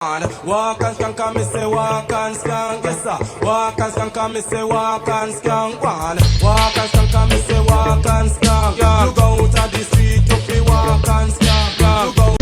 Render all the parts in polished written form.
Walk and skank and me say walk and skank, yes sir. Walk and skank and me say walk and skank. Walk and skank and me say walk and skank. You go out of the street, you fi walk and skank. You go.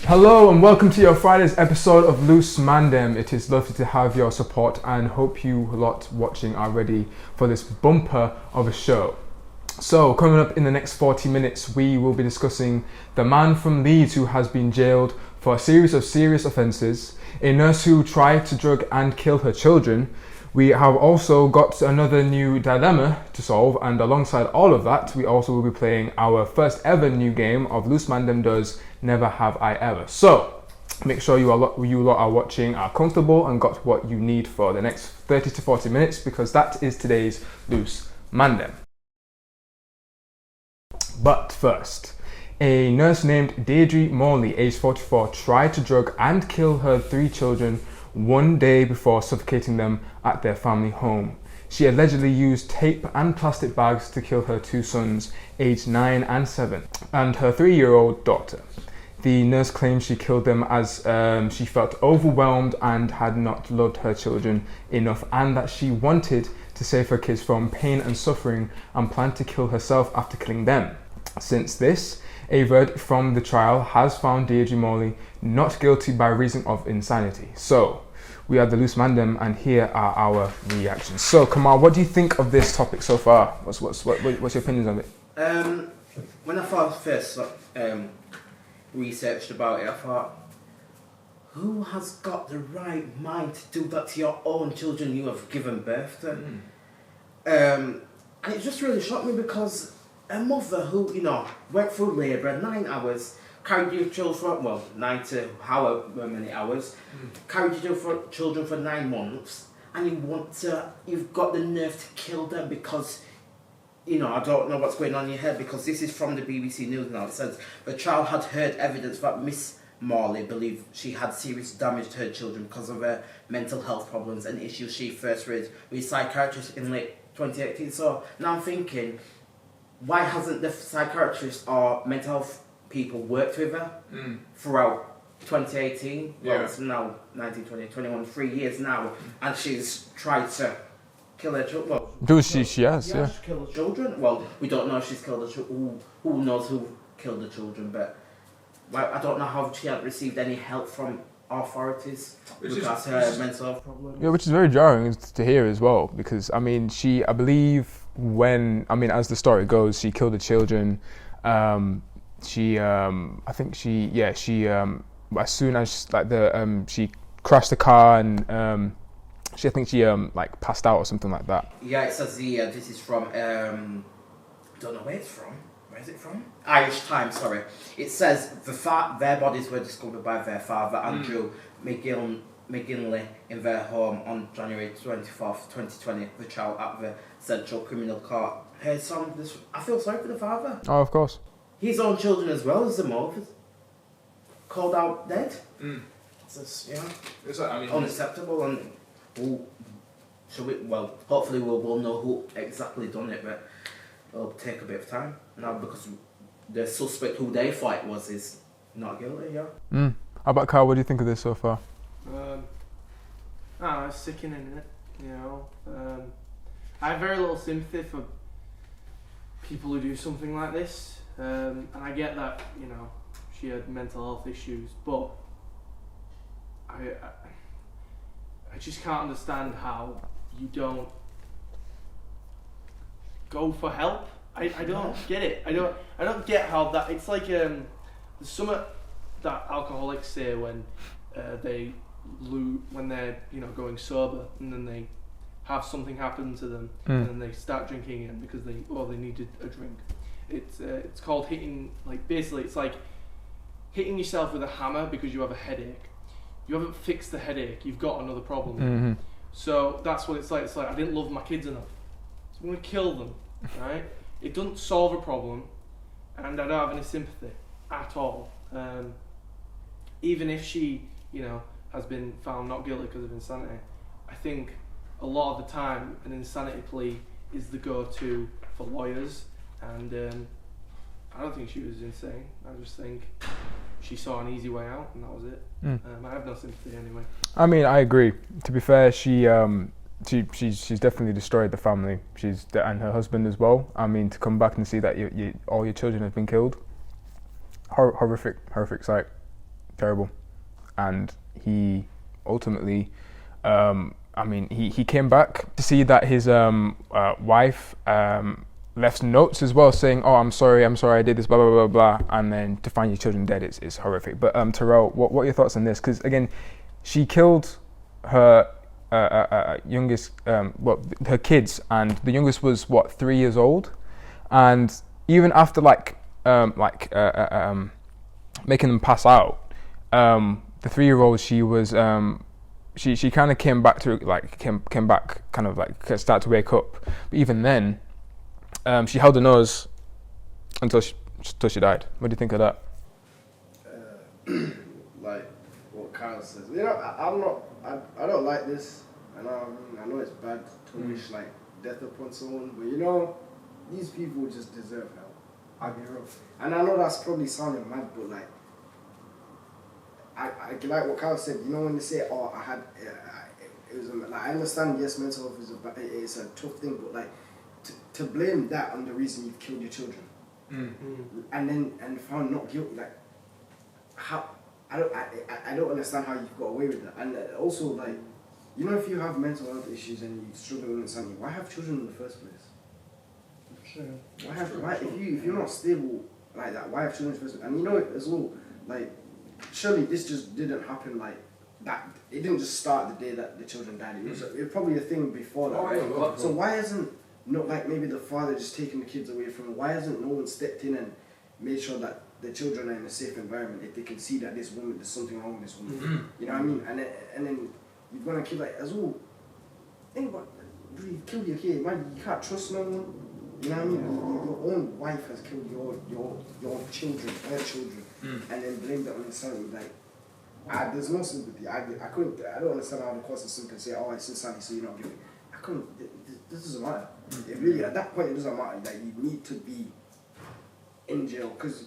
Hello and welcome to your Friday's episode of Loose Mandem. It is lovely to have your support and hope you lot watching are ready for this bumper of a show. So coming up in the next 40 minutes we will be discussing the man from Leeds who has been jailed for a series of serious offences, a nurse who tried to drug and kill her children. We have also got another new dilemma to solve, and alongside all of that we also will be playing our first ever new game of Loose Mandem Does Never Have I Ever. So make sure you lot are watching, are comfortable and got what you need for the next 30 to 40 minutes, because that is today's Loose Mandem. But first, a nurse named Deirdre Morley, aged 44, tried to drug and kill her 3 children one day before suffocating them at their family home. She allegedly used tape and plastic bags to kill her 2 sons, aged 9 and 7, and her 3-year-old daughter. The nurse claims she killed them as she felt overwhelmed and had not loved her children enough, and that she wanted to save her kids from pain and suffering and planned to kill herself after killing them. Since this, a verdict from the trial has found Deirdre Morley not guilty by reason of insanity. So, we are the Loose Mandem and here are our reactions. So, Kamal, what do you think of this topic so far? What's your opinions on it? When I first researched about it, I thought, who has got the right mind to do that to your own children you have given birth to? And it just really shocked me, because a mother who, went through labour 9 hours, carried your children for, 9 to however many hours, carried your children for 9 months, and you've got the nerve to kill them because, I don't know what's going on in your head, because this is from the BBC News now. It says the trial had heard evidence that Miss Morley believed she had serious damage to her children because of her mental health problems and issues she first raised with psychiatrists in late 2018. So now I'm thinking, why hasn't the psychiatrist or mental health people worked with her throughout 2018? Yeah. Well, it's now 19, 20, 21, 3 years now, and she's tried to kill her children. Well, She has, yeah. She killed the children. Well, we don't know if she's killed the children. Who knows who killed the children, but I don't know how she had received any help from authorities because her mental health problems. Yeah, which is very jarring to hear as well, because I believe as the story goes, she killed the children. As soon as she crashed the car and she passed out or something like that. Yeah, it says this is from don't know where it's from. Where is it from? Irish Times, sorry. It says their bodies were discovered by their father, Andrew McGinley, in their home on January 24th, 2020. The child at the Central Criminal Court. I feel sorry for the father. Oh, of course. His own children as well as the mother called out dead. It's just, unacceptable, and hopefully we'll know who exactly done it, but it'll take a bit of time now, because the suspect who they thought it was is not guilty. How about Kyle? What do you think of this so far? It's sickening, isn't it? I have very little sympathy for people who do something like this, and I get that she had mental health issues, but I just can't understand how you don't go for help. I don't get it. I don't get how that. It's like there's something that alcoholics say when when they're going sober, and then they have something happen to them, and then they start drinking again because they needed a drink. It's called hitting. Basically, it's like hitting yourself with a hammer because you have a headache. You haven't fixed the headache. You've got another problem. So that's what it's like. It's like, I didn't love my kids enough, so I'm gonna kill them. Right? It doesn't solve a problem, and I don't have any sympathy at all. Even if she has been found not guilty because of insanity. I think a lot of the time an insanity plea is the go-to for lawyers, and I don't think she was insane. I just think she saw an easy way out, and that was it. I have no sympathy anyway. I mean, I agree. To be fair, she's definitely destroyed the family. And her husband as well. I mean, to come back and see that all your children have been killed, horrific sight, terrible. And he ultimately, he came back to see that his wife left notes as well saying, "Oh, I'm sorry, I did this, blah, blah, blah, blah," and then to find your children dead, it's horrific. But Terrell, what are your thoughts on this? Because again, she killed her youngest, her kids, and the youngest was 3 years old, and even after making them pass out, the 3-year-old, she was she kind of came back to came back kind of start to wake up, but even then. She held her nose until she died. What do you think of that? Like what Kyle says. I don't like this. I know it's bad to wish death upon someone, but these people just deserve hell. I'll be real. And I know that's probably sounding mad, but I like what Kyle said. When they say, "Oh, I had," it was I understand. Yes, mental health is a tough thing, but to blame that on the reason you've killed your children, and found not guilty, how I don't understand how you've got away with that. And also if you have mental health issues and you struggle with insanity, why have children in the first place? Sure. If you're not stable like that, why have children in the first place? And as well, surely this just didn't happen that. It didn't just start the day that the children died. It was probably a thing before that. Right? So why hasn't maybe the father just taking the kids away from him? Why hasn't no one stepped in and made sure that the children are in a safe environment if they can see that there's something wrong with this woman? You know what I mean? And then you've got a kid as well. Think about it. You killed your kid. Man, you can't trust no one. You know what I mean? Your own wife has killed your children, her children, and then blamed it on insanity. There's no sympathy. I don't understand how the court system can say, "Oh, it's insanity, so you're not guilty." This doesn't matter. It really, at that point, it doesn't matter. You need to be in jail, because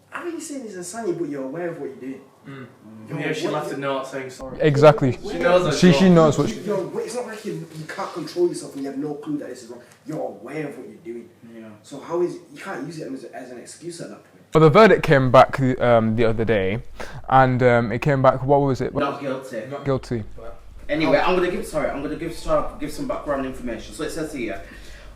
how are you saying it's insanity, but you're aware of what you're doing? Yeah, she left a note saying sorry. Exactly. She knows. She knows what. It's not like you can't control yourself and you have no clue that this is wrong. You're aware of what you're doing. Yeah. So you can't use it as an excuse at that point. Well, the verdict came back the other day, and it came back. What was it? Not guilty. Not guilty. Anyway, I'm gonna give some background information. So it says here,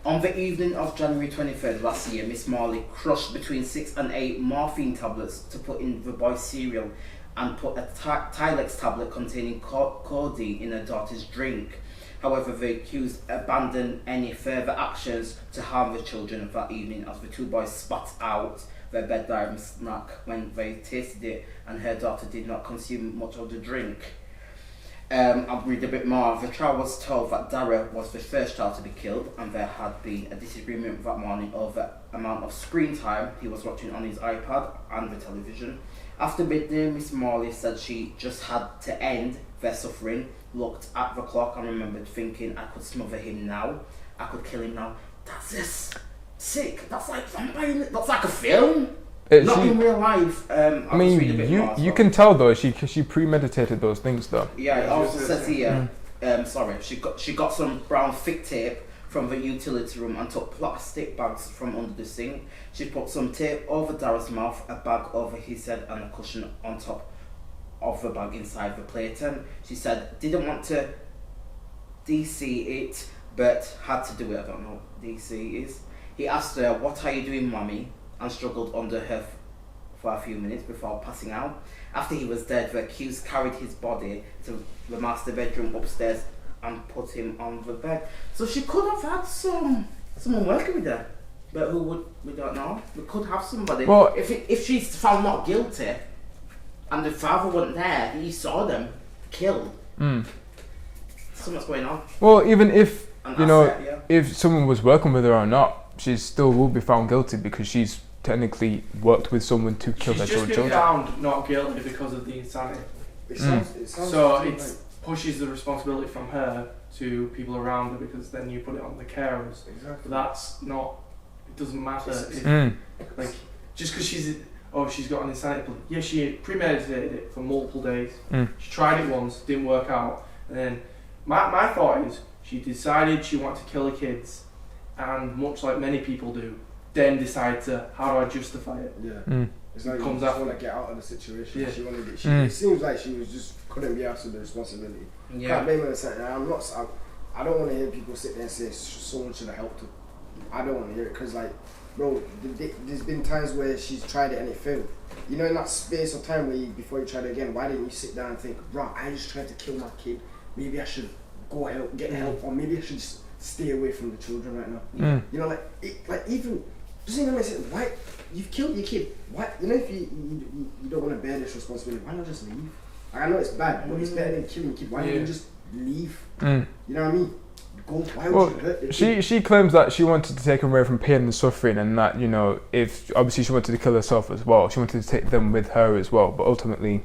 on the evening of January 23rd last year, Miss Marley crushed between 6 and 8 morphine tablets to put in the boy's cereal, and put a Tylex tablet containing codeine in her daughter's drink. However, the accused abandoned any further actions to harm the children that evening, as the 2 boys spat out their bedtime snack when they tasted it, and her daughter did not consume much of the drink. I'll read a bit more. The trial was told that Dara was the first child to be killed, and there had been a disagreement that morning over the amount of screen time he was watching on his iPad and the television. After midday, Miss Morley said she just had to end their suffering, looked at the clock and remembered thinking, "I could smother him now, I could kill him now." That's just sick. That's like vampire. That's like a film. Not in real life. I mean, you can tell though she premeditated those things though. Yeah, it also says here. She got some brown thick tape from the utility room and took plastic bags from under the sink. She put some tape over Dara's mouth, a bag over his head, and a cushion on top of the bag inside the playpen. She said didn't want to DC it, but had to do it. I don't know what DC is. He asked her, "What are you doing, Mummy?" and struggled under her for a few minutes before passing out. After he was dead, the accused carried his body to the master bedroom upstairs and put him on the bed. So she could have had someone working with her, but who would, we don't know. We could have somebody. Well, if she's found not guilty and the father wasn't there, he saw them killed. Something's going on. Well, even if if someone was working with her or not, she still will be found guilty because she's technically worked with someone to kill their She's just children. been found not guilty because of the insanity. It sounds So like- it pushes the responsibility from her to people around her, because then you put it on the carers. exactly. But that's not. It doesn't matter. If, Mm. like, just because she's got an insanity plea. Yeah, she premeditated it for multiple days. Mm. She tried it once, didn't work out, and then my thought is she decided she wanted to kill her kids, and much like many people do, then decide to, how do I justify it? Yeah. Mm. It's like Comes you just out. want to get out of the situation. Yeah. She wanted it. Mm. It seems like she was just couldn't be asked with the responsibility. Can't Yeah. blame her on something. I don't want to hear people sit there and say someone should have helped her. I don't want to hear it because, like, bro, there's been times where she's tried it and it failed. You know, in that space of time before you tried it again, why didn't you sit down and think, bro, I just tried to kill my kid. Maybe I should get help, or maybe I should just stay away from the children right now. Mm. You know, like even just even say, why you've killed your kid? Why, you know, if you don't want to bear this responsibility, why not just leave? Like, I know it's bad, but it's better than killing your kid. Why don't you just leave? Mm. You know what I mean? Go. Why would Well, you hurt your kid? she claims that she wanted to take them away from pain and suffering, and that, you know, if obviously she wanted to kill herself as well, she wanted to take them with her as well. But ultimately,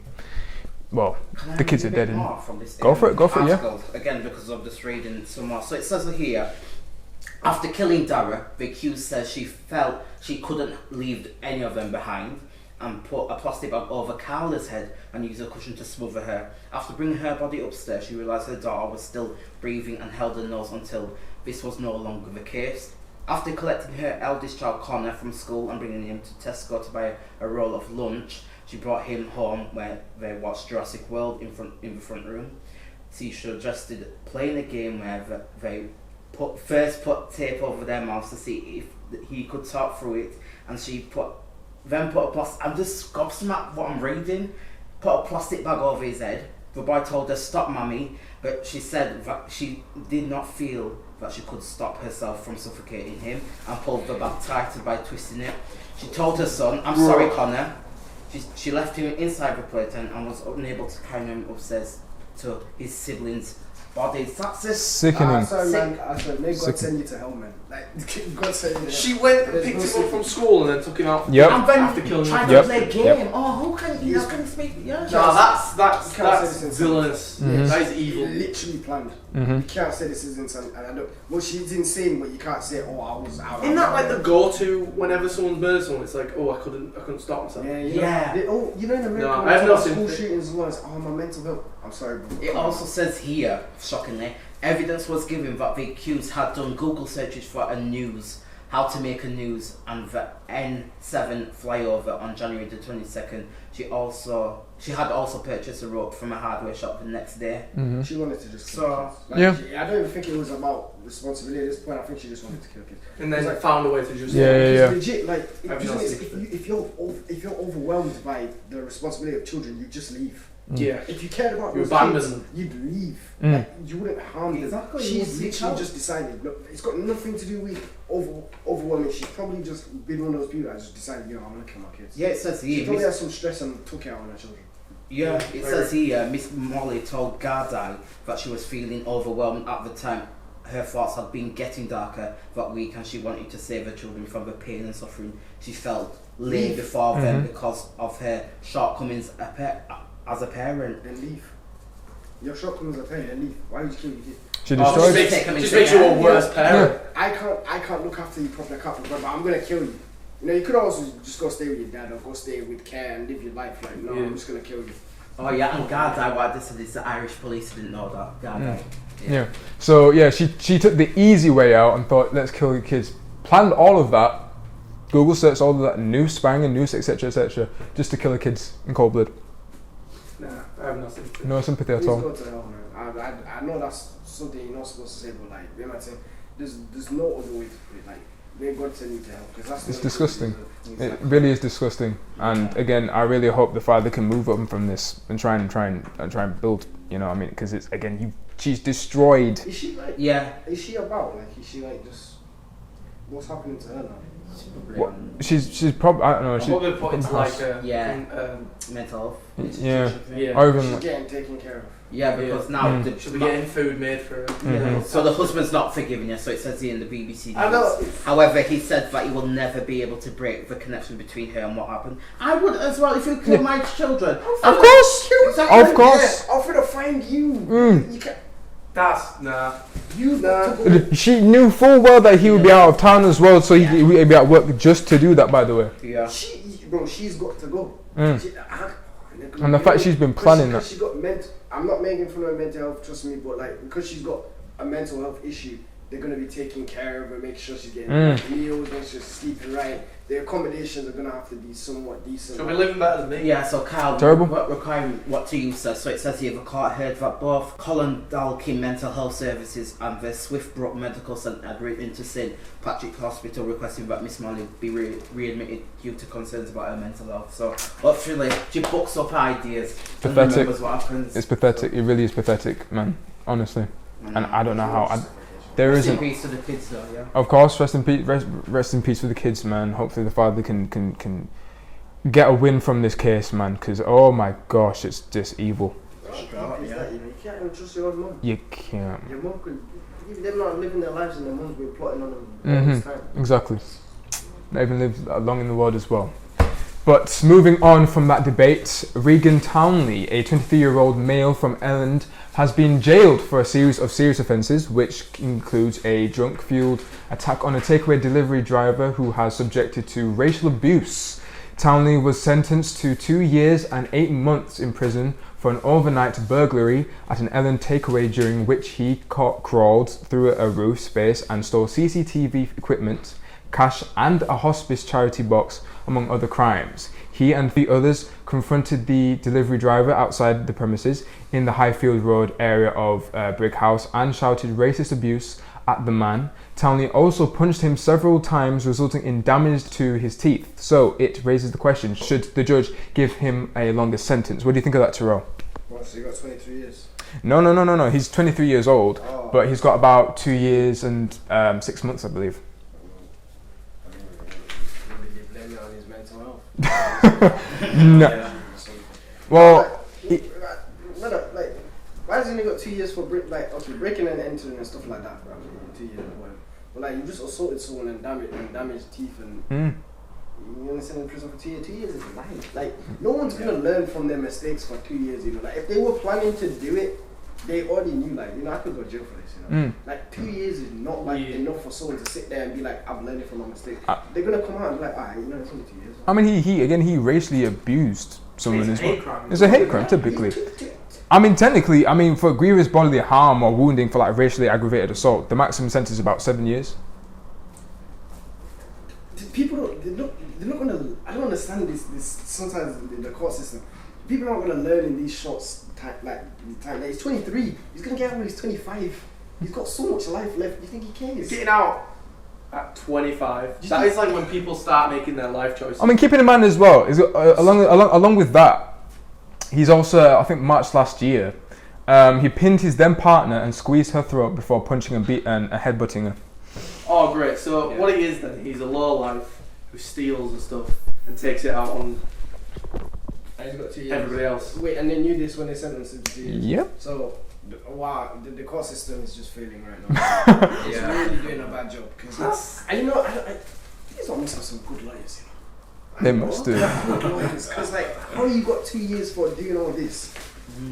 well, Can I the kids read are a bit dead. more from this Go for it, yeah. article? Again, because of this reading some more. So it says here, after killing Dara, the accused says she felt she couldn't leave any of them behind, and put a plastic bag over Carla's head and used a cushion to smother her. After bringing her body upstairs, she realised her daughter was still breathing and held her nose until this was no longer the case. After collecting her eldest child Connor from school and bringing him to Tesco to buy a roll of lunch, she brought him home where they watched Jurassic World in the front room. She suggested playing a game where they first put tape over their mouths to see if he could talk through it, and she then put a plastic. I'm just gobsmacked what I'm reading. Put a plastic bag over his head. The boy told her, "Stop, mummy," but she said that she did not feel that she could stop herself from suffocating him, and pulled the bag tighter by twisting it. She told her son, "I'm sorry, Connor." She left him inside the playpen and was unable to carry him upstairs to his siblings' bodies. That's just Sickening. Sorry, man. May God Sick. send you to hell, man. Like, God send you to She hell. went and There's picked no him up secret. from school and then took him out. Yep. And then After killing trying him. to Yep. play a game. Yep. Oh, who can you can speak? Yeah. No, that's You can't say this villainous. Mhm. That is evil. Literally planned. Mhm. You can't say this is insane. And I don't. Well, she's insane, but you can't say, "Oh, I was out." Isn't that like the go-to whenever someone murders someone? It's like, oh, I couldn't stop myself. Yeah, Yeah. you know in America, No, when I have it's no about school sympathy. shootings as well. It's, my mental health. I'm sorry, bro. It also says here, shockingly, evidence was given that the accused had done Google searches for how to make a news, and the N7 flyover on January the 22nd. She had also purchased a rope from a hardware shop the next day. Mhm. She wanted to just kill So, kids. Like, yeah. I don't even think it was about responsibility at this point. I think she just wanted to kill kids. And then It's like- found a way to just... Yeah. It's legit. Like, I've if, not if, seen if you're overwhelmed by the responsibility of children, you just leave. Yeah. If you cared about You those abandon kids, them. you'd leave. Mm. Like, you wouldn't harm them. Exactly, you She's would reach literally out. just decided. Look, it's got nothing to do with overwhelming. She's probably just been one of those people that just decided, I'm gonna kill my kids. Yeah, it says She here. probably had some stress and took it out on her children. Yeah, it says here, Miss Molly told Gardai that she was feeling overwhelmed at the time. Her thoughts had been getting darker that week, and she wanted to save her children from the pain and suffering she felt lay before them because of her shortcomings as a parent. Then leave. Your shortcomings are parent, then leave. Why would you kill your kid? She Oh, destroyed. Just makes you a worse parent. I can't look after you properly. I can't, but I'm gonna kill you. You know, you could also just go stay with your dad or go stay with care and live your life. Like, no, Yeah. I'm just gonna kill you. Oh yeah, and Gardai, what this is the Irish police didn't know that. Gardai. Yeah. So yeah, she took the easy way out and thought, let's kill the kids. Planned all of that. Google searched all of that, noose, banging, noose, etc., just to kill the kids in cold blood. Nah, I have nothing. No sympathy at Please all. go to hell, man. I know that's something you're not supposed to say, but like, you know what I'm saying? There's no other way to put it. Like, may God send you to hell, because that's It's the only disgusting. way to do It really is disgusting. And again, I really hope the father can move on from this and try and build. You know what I mean? Because it's again, she's destroyed. Is she like? Yeah. Is she about? Like, is she like just? What's happening to her now? She's probably, I don't know. What they put into like mental health. Yeah. Yeah. Or even She's like, getting taken care of. Yeah, because now she'll be getting food made for her. Yeah. So the husband's not forgiving you, so it says here in the BBC News. I know. However, he said that he will never be able to break the connection between her and what happened. I would as well if you killed my children. of course, Exactly. of course. Yeah, I'm gonna find you. You can't. That's nah. She knew full well that he would be out of town as well, so he'd be at work just to do that. By the way, Yeah. She's got to go. And the fact she's been planning that. She got I'm not making fun of her mental health, trust me, but like because she's got a mental health issue, they're gonna be taking care of her, make sure she's getting meals, make sure she's sleeping right. The accommodations are gonna have to be somewhat decent. She'll be living better than me. Yeah, so Kyle, Terrible. requiring what to you says. So it says here the court heard that both Colin Dalkin Mental Health Services and the Swiftbrook Medical Centre agreed into St Patrick Hospital requesting that Miss Molly be readmitted due to concerns about her mental health. So hopefully she books up ideas and Pathetic. remembers what happens. It's pathetic. It really is pathetic, man. Honestly, and I don't know how. There Rest in isn't. peace to the kids though, yeah. Of course, rest in peace. Rest in peace for the kids, man. Hopefully, the father can get a win from this case, man. Because oh my gosh, it's just evil. You can't even trust your own mum. You can't. Your mum could, even them not living their lives and their mums be plotting on them all this time. Exactly. Not even lived long in the world as well. But moving on from that debate, Regan Townley, a 23-year-old male from Elland, has been jailed for a series of serious offences, which includes a drunk-fueled attack on a takeaway delivery driver who has subjected to racial abuse. Townley was sentenced to 2 years and 8 months in prison for an overnight burglary at an Elland takeaway during which he crawled through a roof space and stole CCTV equipment, cash and a hospice charity box, among other crimes. He and 3 others confronted the delivery driver outside the premises in the Highfield Road area of Brick House and shouted racist abuse at the man. Townley also punched him several times, resulting in damage to his teeth. So it raises the question, should the judge give him a longer sentence? What do you think of that, Terrell? What, so you got 23 years? No. He's 23 years old, but he's got about 2 years and 6 months, I believe. No. Well, like, why has he only got 2 years for breaking and entering and stuff like that? Bro? 2 years or whatever. But like, you just assaulted someone and damaged teeth and you only send in prison for 2 years. 2 years is life. Like, no one's gonna learn from their mistakes for 2 years. You know, like if they were planning to do it, they already knew. Like, I could go to jail for this. You know, like 2 years is not enough for someone to sit there and be like, I've learned from my mistake. They're gonna come out and be like, alright, it's only 2 years. I mean, he racially abused someone as well. It's a hate crime, typically. I mean, technically, for grievous bodily harm or wounding for like racially aggravated assault, the maximum sentence is about 7 years. People they're not gonna. I don't understand this. Sometimes the court system, people aren't gonna learn in these short time. Like he's 23. He's gonna get out when he's 25. He's got so much life left. Do you think he cares? He's getting out at 25. That is like when people start making their life choices. I mean, keeping in mind as well, is along with that, he's also, I think March last year, he pinned his then partner and squeezed her throat before punching and headbutting her. Oh great, so what he is then, he's a lowlife who steals and stuff and takes it out on everybody else. Wait, and they knew this when they sentenced him to 2 years? Yep. So, wow, the court system is just failing right now. It's really doing a bad job. And these must have some good lawyers, They must do. Because how you got 2 years for doing all this,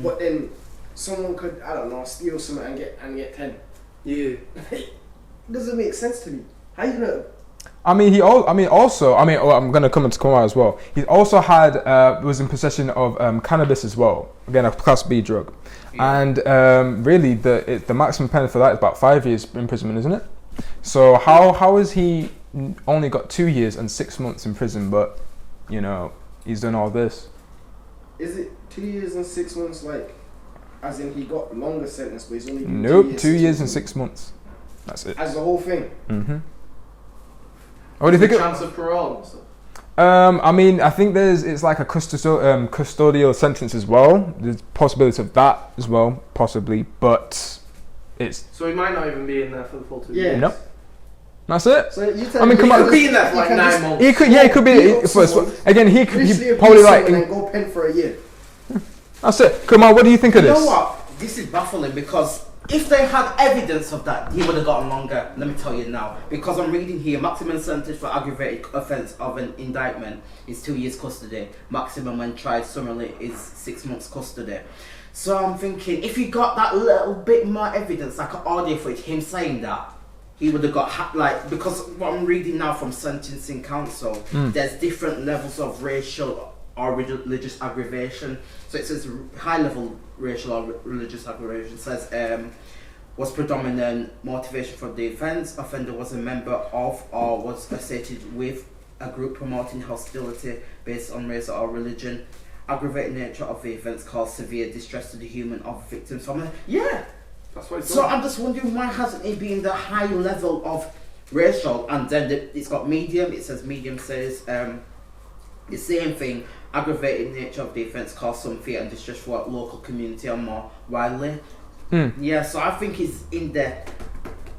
but then someone could, I don't know, steal something and get 10. Yeah. It doesn't make sense to me. How you know? I'm gonna come out as well. He also was in possession of cannabis as well. Again, a Class B drug, and really the maximum penalty for that is about 5 years imprisonment, isn't it? So how has he only got 2 years and 6 months in prison, but he's done all this? Is it 2 years and 6 months, like, as in he got longer sentence, but he's only nope, 2 years and 6 months. That's it. As the whole thing. What do you think? Chance of parole and stuff. I think it's like a custodial sentence as well. There's possibility of that as well, possibly, but it's. So he might not even be in there for the full 2 Yeah. years. No. That's it. So you tell I mean, come on. He's been there for like 9 months. He could, yeah, he could be. Beat up First, someone, again, he literally probably abuse like. someone and go pen for a year. That's it. Come on, what do you think of You this? know what? This is baffling because if they had evidence of that, he would have gotten longer. Let me tell you now. Because I'm reading here, maximum sentence for aggravated offence of an indictment is 2 years custody. Maximum when tried summarily is 6 months custody. So I'm thinking, if you got that little bit more evidence, like an audio footage, him saying that, he would have got, because what I'm reading now from Sentencing Council, there's different levels of racial or religious aggravation. So it says high level racial or religious aggravation says was predominant motivation for the offence. Offender was a member of or was associated with a group promoting hostility based on race or religion. Aggravated nature of the offence caused severe distress to the human of the victim's family. Yeah. That's what it's So done. I'm just wondering why hasn't it been the high level of racial, and then it's got medium. It says medium says the same thing. Aggravated nature of the offence caused some fear and distress for local community or more widely. Yeah, so I think it's in the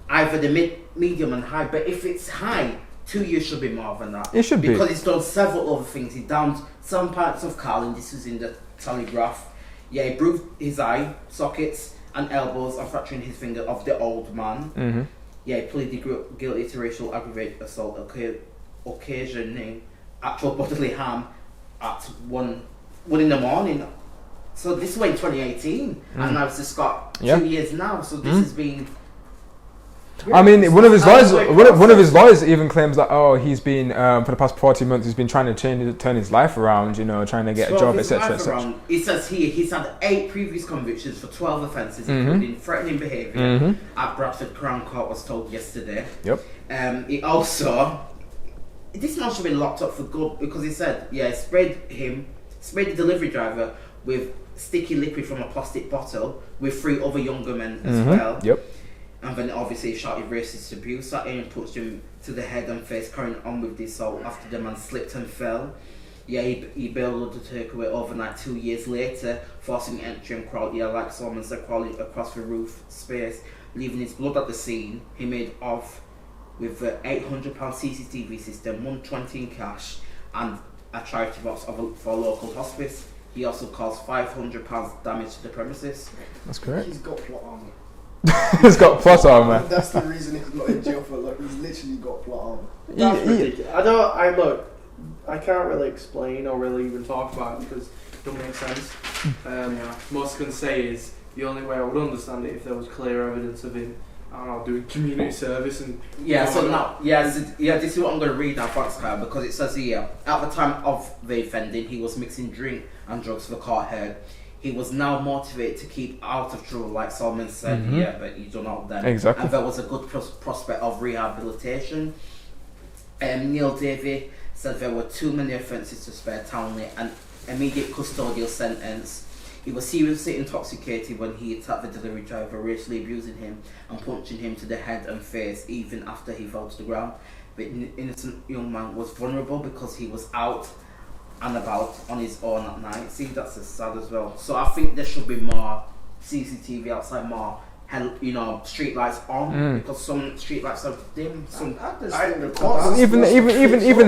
either the medium and high. But if it's high, 2 years should be more than that. It should be. Because he's done several other things. He downed some parts of Carl, and this was in the Telegraph. Yeah, he bruised his eye sockets and elbows and fracturing his finger of the old man. Yeah, he pleaded guilty to racial aggravated assault occasioning actual bodily harm at 1 in the morning. So this was in 2018, and now it's just got 2 years now. So this has been. I mean, one of his lawyers even claims that he's been for the past 40 months he's been trying to turn his life around, trying to get a job, etc. etc. It says here he's had 8 previous convictions for 12 offences, including threatening behaviour at Bradford Crown Court, was told yesterday. He also, this man should have been locked up for good because he said, sprayed the delivery driver with sticky liquid from a plastic bottle with 3 other younger men as well. And then obviously he shouted racist abuse at him and punched him to the head and face, carrying on with the assault after the man slipped and fell. Yeah, he bailed the takeaway overnight 2 years later, forcing entry and crawling, like Solomon said, crawling across the roof space, leaving his blood at the scene. He made off with the £800 CCTV system, £120 in cash, and a charity box for a local hospice. He also caused £500 damage to the premises. That's correct. He's got plot armor. He's got plot armor. That's the reason he's not in jail for long. He's literally got plot armor. That's ridiculous. I can't really explain or really even talk about it because it don't make sense. Most I can say is the only way I would understand it if there was clear evidence of him, I don't know, doing community service and. This is what I'm going to read now, thanks, Kyle, because it says here, at the time of the offending, he was mixing drink and drugs for court heard. He was now motivated to keep out of trouble, like Solomon said, but you don't know then. Exactly. And there was a good prospect of rehabilitation. Neil Davey said there were too many offences to spare Townley, an immediate custodial sentence. He was seriously intoxicated when he attacked the delivery driver, racially abusing him and punching him to the head and face, even after he fell to the ground. The innocent young man was vulnerable because he was out and about on his own at night. See, that's sad as well. So I think there should be more CCTV outside, more street lights on, because some street lights are dim. Even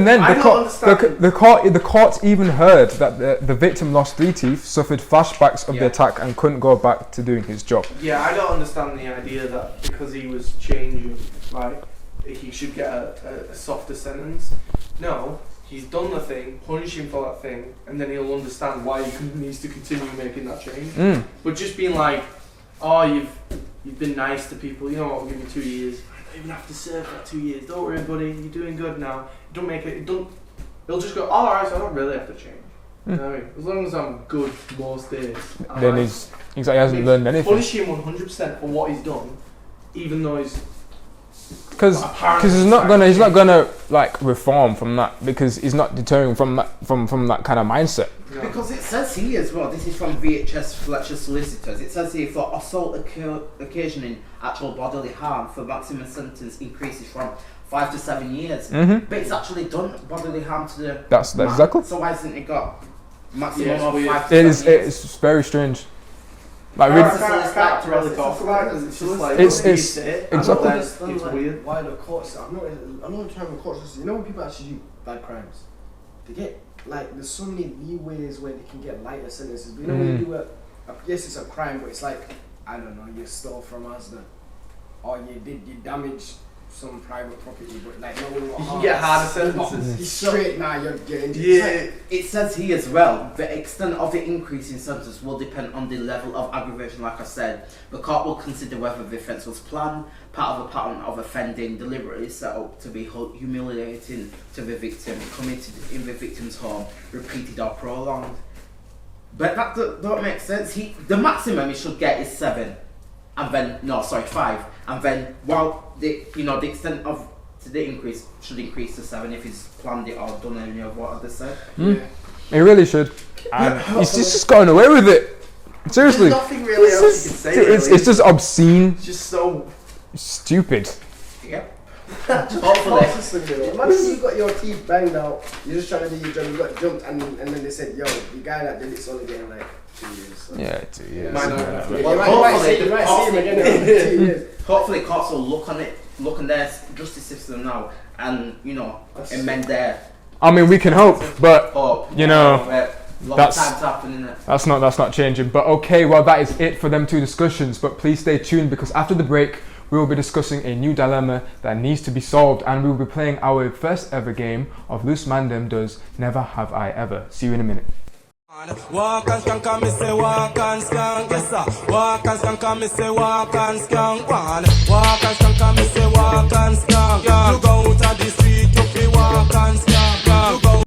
then, the court even heard that the victim lost 3 teeth, suffered flashbacks of the attack, and couldn't go back to doing his job. Yeah, I don't understand the idea that because he was changing, he should get a softer sentence. No. He's done the thing, punish him for that thing, and then he'll understand why he needs to continue making that change. But just being like, you've been nice to people, you know what, we'll give you 2 years. I don't even have to serve that 2 years. Don't worry, buddy, you're doing good now. Don't make it. He'll just go, alright, so I don't really have to change. You know what I mean? As long as I'm good most days. Then he hasn't learned anything. Punish him 100% for what he's done, even though he's. Because he's not gonna reform from that, because he's not deterring from that kind of mindset. No. Because it says here as well, this is from VHS Fletcher Solicitors, it says here for assault occasioning actual bodily harm, for maximum sentence increases from 5 to 7 years. But it's actually done bodily harm to the That's man. exactly. So why hasn't it got maximum of 5 to 7 years? It's very strange. Like I can't really talk about it because it's just like It's exactly. it's weird. Why the courts? I'm not trying to courts. You know when people actually do bad crimes, they get like there's so many leeways where they can get lighter sentences. But you know when you do yes, it's a crime, but it's like I don't know, you stole from us, or you damaged some private property, but like no one. You can get harder sentences. Straight now, you're getting. Yeah, it says here as well, the extent of the increase in sentence will depend on the level of aggravation, like I said. The court will consider whether the offence was planned, part of a pattern of offending, deliberately set up to be humiliating to the victim, committed in the victim's home, repeated or prolonged. But that don't make sense. The maximum he should get is 7. And then, 5. And then, while the extent of the increase should increase to 7 if he's planned it or done any of what they said. Yeah. He really should. And he's just gotten away with it. Seriously. There's nothing really else you can say. It's just obscene. It's just so stupid. Yeah. Hopefully. Imagine you got your teeth banged out, you're just trying to do your job, you got jumped, and then they said, yo, the guy that did it's only getting like 2 years. So. Yeah, 2 years. Hopefully courts will look on their justice system now and, amend their... I mean, we can hope, but, that's happening. That's not changing. But okay, well, that is it for them 2 discussions. But please stay tuned because after the break, we will be discussing a new dilemma that needs to be solved, and we will be playing our first ever game of Loose Mandem does Never Have I Ever. See you in a minute. Walk and skank and me say walk and skank, yes sir. Walk and skank and me say walk and skank. Walk and skank and me say walk and skank. You go out of the street, you fi walk and skank. You go.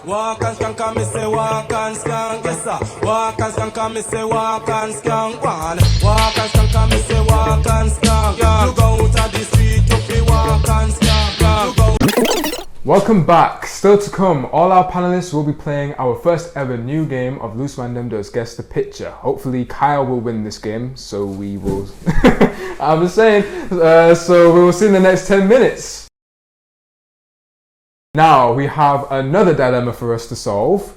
Walk and skank and me say walk and skank, yes sir. Walk and skank and me say walk and skank. Walk and skank and me say walk and skank. You go out of the street, you fi walk and skank. Welcome back. Still to come, all our panelists will be playing our first ever new game of Loose Mandem does Guess the Picture. Hopefully Kyle will win this game, so we will... I'm just saying, so we will see in the next 10 minutes. Now we have another dilemma for us to solve,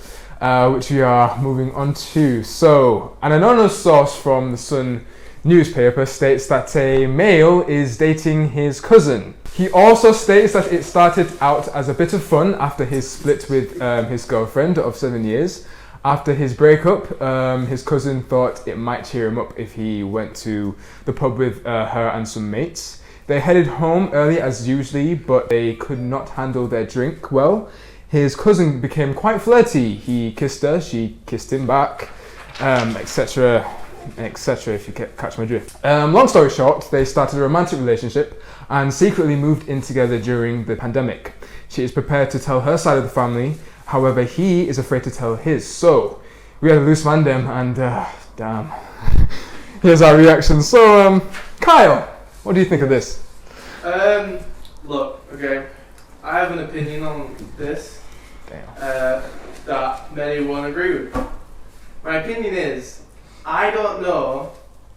which we are moving on to. So, an anonymous source from the Sun newspaper states that a male is dating his cousin. He also states that it started out as a bit of fun after his split with his girlfriend of 7 years. After his breakup, his cousin thought it might cheer him up if he went to the pub with her and some mates. They headed home early as usually, but they could not handle their drink well. His cousin became quite flirty. He kissed her, she kissed him back, etc. etc. if you catch my drift. Long story short, they started a romantic relationship and secretly moved in together during the pandemic. She is prepared to tell her side of the family, however he is afraid to tell his. So, we had a Loose Mandem and damn. Here's our reaction. So, Kyle, what do you think of this? Look, okay, I have an opinion on this. that many won't agree with. My opinion is, I don't know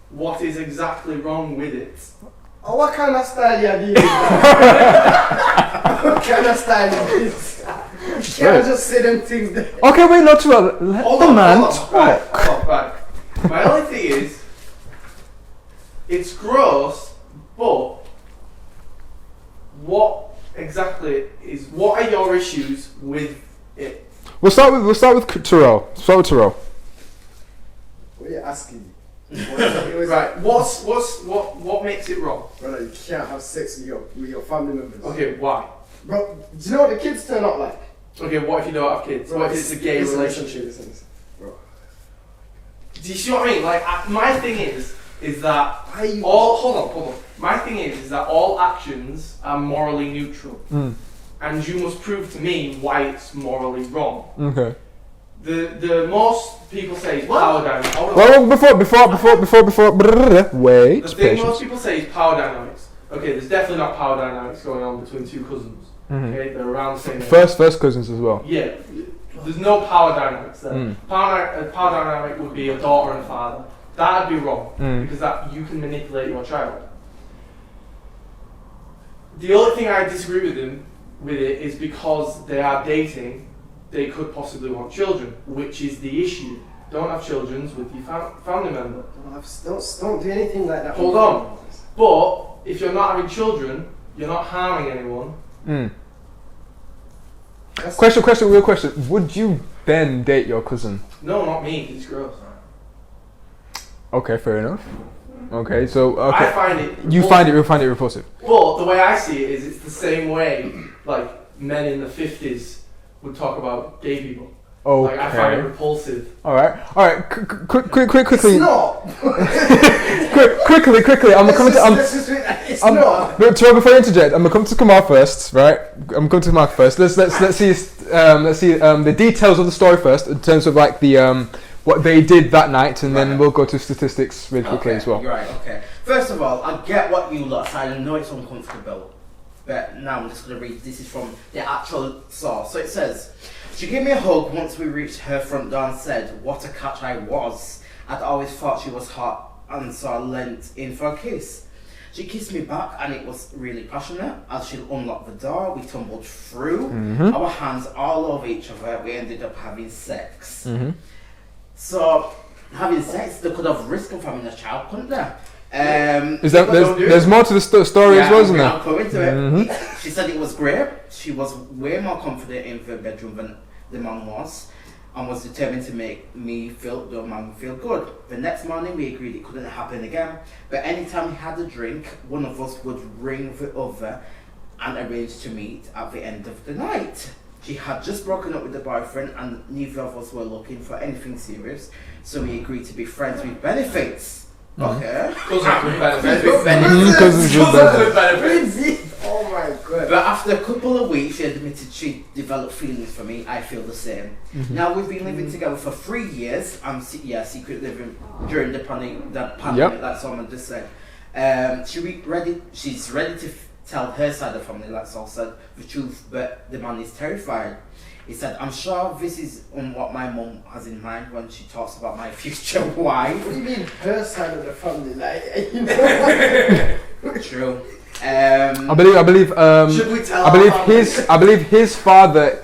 what is exactly wrong with it. Oh, what kind of style you have used? What kind of style you use? You can't just say them things there. Okay, wait, not too well. Let the man talk. Right. My only thing is, it's gross, but what are your issues with it? We'll start with Terrell. Start with Terrell. What are you asking? Right. What makes it wrong? Brother, you can't have sex with your family members. Okay, why? Bro, do you know what the kids turn up like? Okay, what if you don't have kids? Bro, What if it's a gay relationship? Listen. Bro. Do you see what I mean? Like, my thing is that hold on. My thing is that all actions are morally neutral, and you must prove to me why it's morally wrong. Okay. The most people say is power dynamics. Well, before. Wait. The thing most people say is power dynamics. Okay, there's definitely not power dynamics going on between two cousins. Okay, they're around the same age. First cousins as well. Yeah, there's no power dynamics there. Power dynamic would be a daughter and a father. That'd be wrong because that you can manipulate your child. The only thing I disagree with it is because they are dating, they could possibly want children, which is the issue. Don't have children with your family member. Don't do anything like that. Hold on. But if you're not having children, you're not harming anyone. Real question. Would you then date your cousin? No, not me. It's gross. Okay, fair enough. Okay, so okay. I find it. You find it repulsive. But the way I see it is, it's the same way like men in the 50s would talk about gay people. Okay. Like I find it repulsive. All right. Quickly. It's not. quickly. I'm coming to. It's not. Before I interject, I'm gonna come to Kamal first, right? I'm going to Mark first. Let's see the details of the story first in terms of like the what they did that night, and then we'll go to statistics really quickly as well. Right. Okay. First of all, I get what you lot said. I know it's uncomfortable, but now I'm just gonna read. This is from the actual source. So it says, she gave me a hug once we reached her front door and said, "What a catch I was. I'd always thought she was hot, and so I leant in for a kiss. She kissed me back and it was really passionate. As she unlocked the door, we tumbled through, our hands all over each other. We ended up having sex." So, having sex, they could have risked of having a child, couldn't they? There's more to the story as well, isn't there? I'm coming to it. She said it was great. She was way more confident in the bedroom than the man was, and was determined to make the man feel good. The next morning we agreed it couldn't happen again, but anytime we had a drink, one of us would ring the other and arrange to meet at the end of the night. She had just broken up with the boyfriend and neither of us were looking for anything serious, so we agreed to be friends with benefits. Okay. Cousins with benefits. Cousins with benefits. Oh my god. But after a couple of weeks, she admitted she developed feelings for me. I feel the same. Now we've been living together for 3 years. I'm secret living during the pandemic. Like someone just said. She's ready to tell her side of the family, like Saul said, the truth, but the man is terrified. He said, "I'm sure this is what my mum has in mind when she talks about my future wife." What do you mean her side of the family? Like, you know? True. I believe. Should we tell? I believe his father.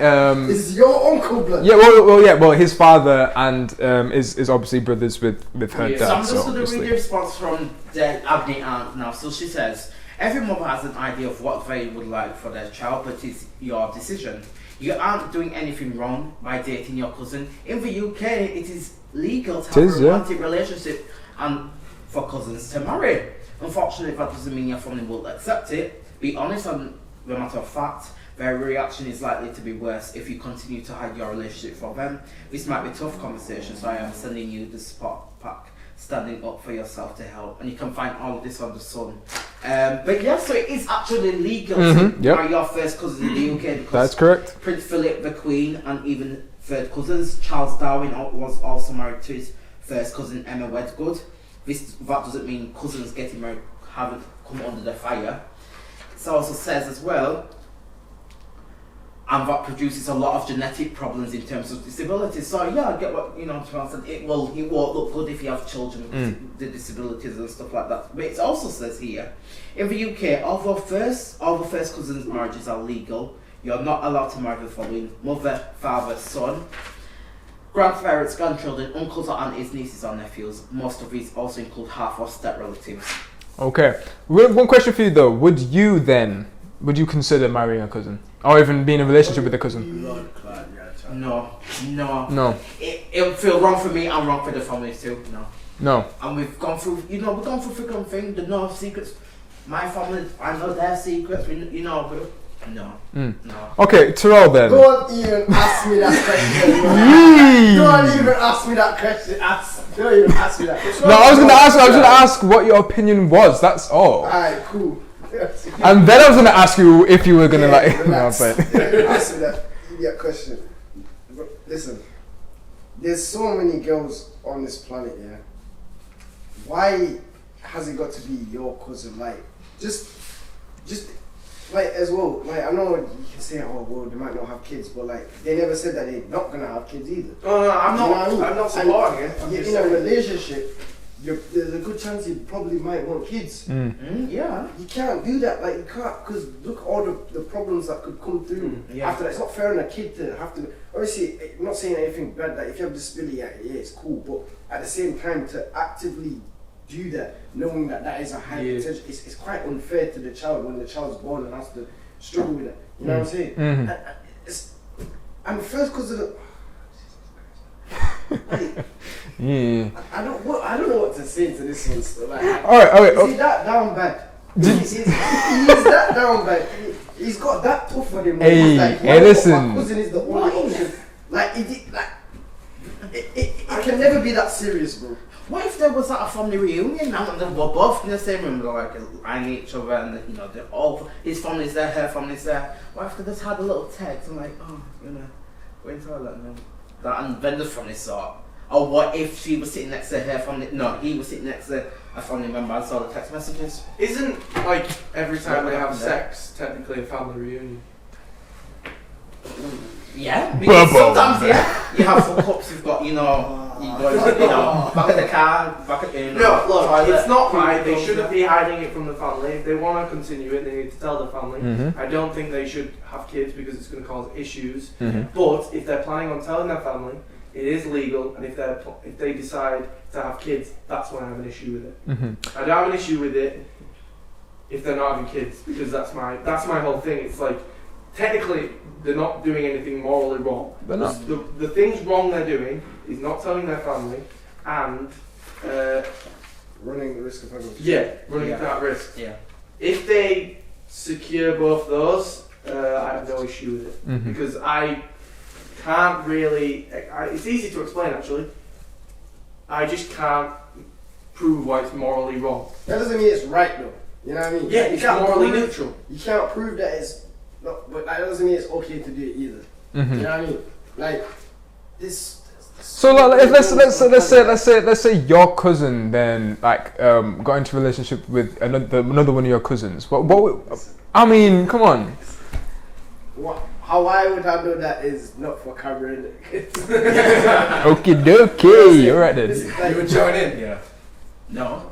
Is your uncle blood? Yeah. Well, his father and is obviously brothers with her dad. So I'm just going to obviously. read the response from the Abney aunt now. So she says, "Every mother has an idea of what they would like for their child, but it's your decision. You aren't doing anything wrong by dating your cousin. In the UK, it is legal to have a romantic relationship and for cousins to marry. Unfortunately, that doesn't mean your family will accept it. Be honest on the matter of fact, their reaction is likely to be worse if you continue to hide your relationship from them. This might be a tough conversation, so I am sending you the support pack, standing up for yourself to help." And you can find all of this on the Sun. But yeah, so it is actually legal to marry your first cousin in the UK. Because that's correct. Prince Philip, the Queen, and even third cousins. Charles Darwin was also married to his first cousin Emma Wedgwood. That doesn't mean cousins getting married haven't come under the fire. It also says as well, and that produces a lot of genetic problems in terms of disabilities. So yeah, I get what Charles said. It won't look good if you have children with the disabilities and stuff like that. But it also says here, in the UK, although all the first cousins marriages are legal, you're not allowed to marry the following: mother, father, son, grandparents, grandchildren, uncles or aunties, nieces or nephews. Most of these also include half or step relatives. Okay. One question for you though: would you consider marrying a cousin, or even being in a relationship with a cousin? No. It would feel wrong for me and wrong for the family too. No. And we've gone through thick and thin. The no secrets. My family, I know their secrets. But no. Okay, Terrell then. Don't even ask me that question. Don't even ask me that question. Don't even ask me that question. No, I was gonna ask what your opinion was. That's all. Alright, cool. And then I was gonna ask you if you were gonna ask me that idiot question. Listen, there's so many girls on this planet, yeah. Why has it got to be your cousin? Like, just like as well. Like, I know you can say, oh well, they might not have kids, but like they never said that they're not gonna have kids either. Oh no, I'm not supporting it. In a relationship, there's a good chance you probably might want kids. Yeah. You can't do that. Like, you can't, because look all the problems that could come through after that. It's not fair on a kid to have to. Obviously, I'm not saying anything bad. Like, if you have disability, yeah, it's cool. But at the same time, to actively do that, knowing that is a high potential, it's quite unfair to the child when the child's born and has to struggle with it. You know what I'm saying? I'm first cousin of. Like, I don't know what to say to this one still. Like, is he that down bad? He's that down bad. He's got that tough for him. Hey, listen. My cousin is the only option. Like, it can never be that serious, bro. What if there was like a family reunion and they were both in the same room, like eyeing each other, and they're all his family's there, her family's there. What if they just had a little text and like, oh, go into toilet and that, and then the family saw. Or what if she was sitting next to her family? No, he was sitting next to a family member and saw the text messages. Isn't like every time they have sex technically a family reunion? Yeah, because sometimes you have hookups. You've got you go back at the car, back at No, look, toilet, it's not right. They shouldn't be hiding it from the family. If they want to continue it, they need to tell the family. I don't think they should have kids because it's going to cause issues. But if they're planning on telling their family, it is legal, and if they decide to have kids, that's when I have an issue with it. I don't have an issue with it if they're not having kids, because that's my whole thing. It's like, technically they're not doing anything morally wrong. They're not. The things wrong they're doing is not telling their family and running the risk of having kids. Yeah, running that risk. Yeah. If they secure both those, I have no issue with it, because I can't really. It's easy to explain actually. I just can't prove why it's morally wrong. That doesn't mean it's right though. You know what I mean? Yeah, it's morally neutral. You can't prove that it's not, but that doesn't mean it's okay to do it either. You know what I mean? Like this. So like, let's say your cousin then got into a relationship with another one of your cousins. What I mean, come on. How I would handle that is not for camera. Okie dokie. All right then. Like, You would join in? Yeah. No.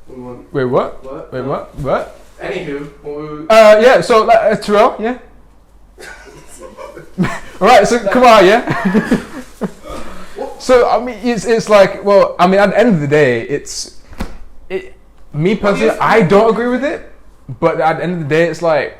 We won't. Wait, what? What? Wait, what? Anywho, yeah. So Terrell, yeah. All right. So come on, yeah. So I mean, it's like, well, I mean, at the end of the day, me personally, I don't agree with it, but at the end of the day, it's like,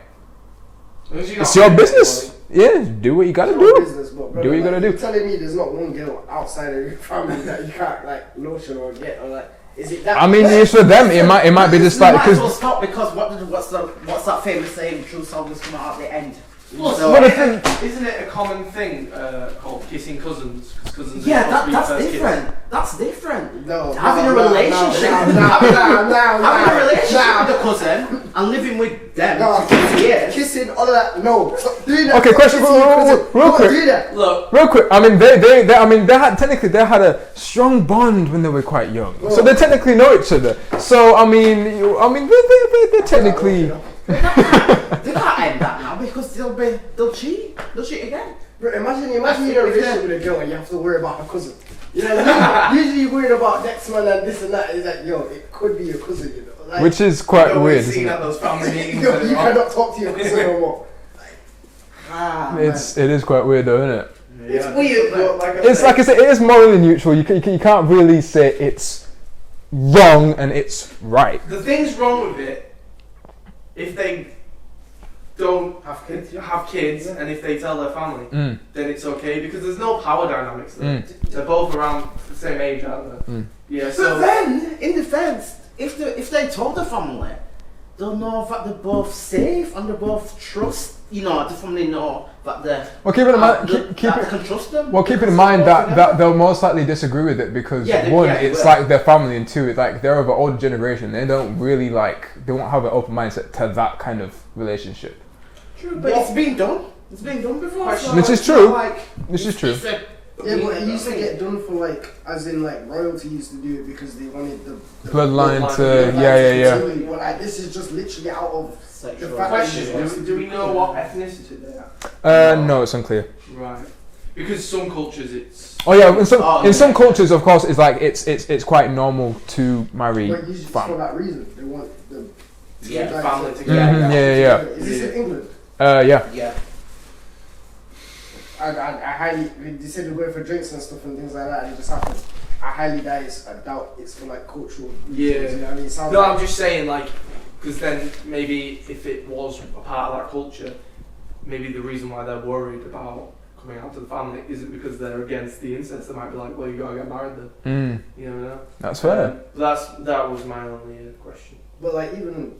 it's your business. Yeah, do what you gotta do. Business, but, do what you gotta do. You're telling me there's not one girl outside of your family that you can't like notion or get, or like, is it that? I mean, it's for them. It might be just like, because well stop, because what's that famous saying? True songs come out at the end. So, isn't it a common thing called kissing cousins? Cousins that's different. Kids. That's different. No, having a relationship, having a relationship with a cousin and living with them for years. Kissing, all of that. No, stop doing that. Okay, question real quick. Do that. Look, real quick. I mean, they had a strong bond when they were quite young, so they technically know each other. So I mean, they technically. They can't end that now because they'll cheat. They'll cheat again. Bro, imagine you're in a relationship with a girl and you have to worry about her cousin. You know, usually you're worried about next man and this and that. It's like, yo, it could be your cousin, you know. Like, which is quite weird. Seen at those family meetings. Yo, you cannot talk to your cousin no more. It is quite weird though, isn't it? Yeah. It's weird, but Like I said, it is morally neutral. You can't really say it's wrong and it's right. The thing's wrong with it if they don't have kids and if they tell their family, then it's okay because there's no power dynamics there. They're both around the same age, aren't they? Yeah. So then, in defence, if they told the family, they'll know that they're both safe and they both trust. You know, the family know that they're. Well, keep it in mind. That can trust them. Well, keep it in mind that they'll most likely disagree with it because it's like their family, and two, it's like they're of an older generation. They don't really they won't have an open mindset to that kind of relationship. True, but it's been done. It's been done before. So Which is true. Which is true. Yeah, but it used to get done for as in royalty used to do it because they wanted the bloodline to yeah. But this is just literally out of sexual. Question: do we know what ethnicity they are? No, it's unclear. Right, because some cultures it's. Oh yeah, in some cultures, of course, it's like it's quite normal to marry usually for that reason. They want the family together. Yeah. Is this in England? Yeah. I highly. They said they're going for drinks and stuff and things like that. And it just happens. I highly doubt it's for cultural. Yeah. You know what I mean? No, I'm just saying because then maybe if it was a part of that culture, maybe the reason why they're worried about coming out to the family isn't because they're against the incest. They might be like, well, you gotta get married then. You never know. That's fair. That was my only question. But even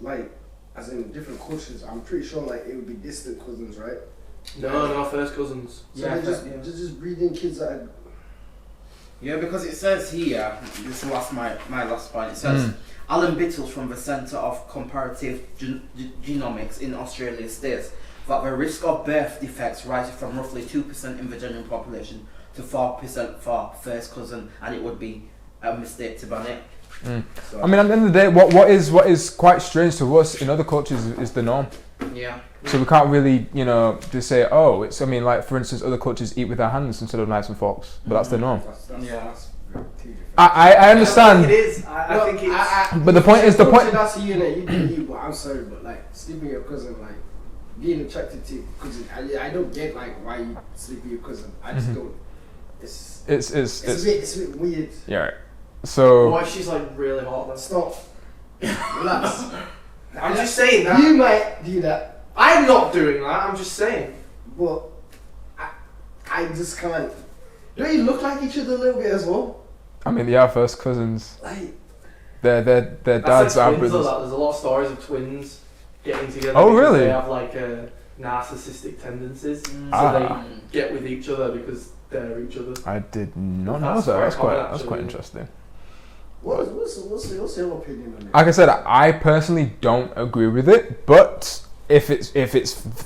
as in different cultures, I'm pretty sure it would be distant cousins, right? No, first cousins. So they're just breeding kids that are... Yeah, because it says here, this is my last point, it says, Alan Bittles from the Centre of Comparative Genomics in Australia states that the risk of birth defects rises from roughly 2% in the general population to 4% for first cousin, and it would be a mistake to ban it. So, I mean, at the end of the day, what is quite strange to us in other cultures is the norm. Yeah. So we can't really, just say, oh, it's. I mean, for instance, other cultures eat with their hands instead of knives and forks, but that's the norm. That's I understand. It is. I think it's. But the point is, That's you do you, but I'm sorry, but sleeping with your cousin, being attracted to your cousin, I don't get why you sleep with your cousin. I just don't. It's a bit weird. Yeah. Right. So. What if she's really hot? Then? Stop. Relax. I'm just saying that. You might do that. I'm not doing that. I'm just saying. But I just can't. Don't you look like each other a little bit as well? I mean, they are first cousins. Their dads are brothers. There's a lot of stories of twins getting together. Oh, really? They have narcissistic tendencies, so they get with each other because they're each other. I did not know that. That's quite interesting. What's your opinion on it? Like I said, I personally don't agree with it, but if it's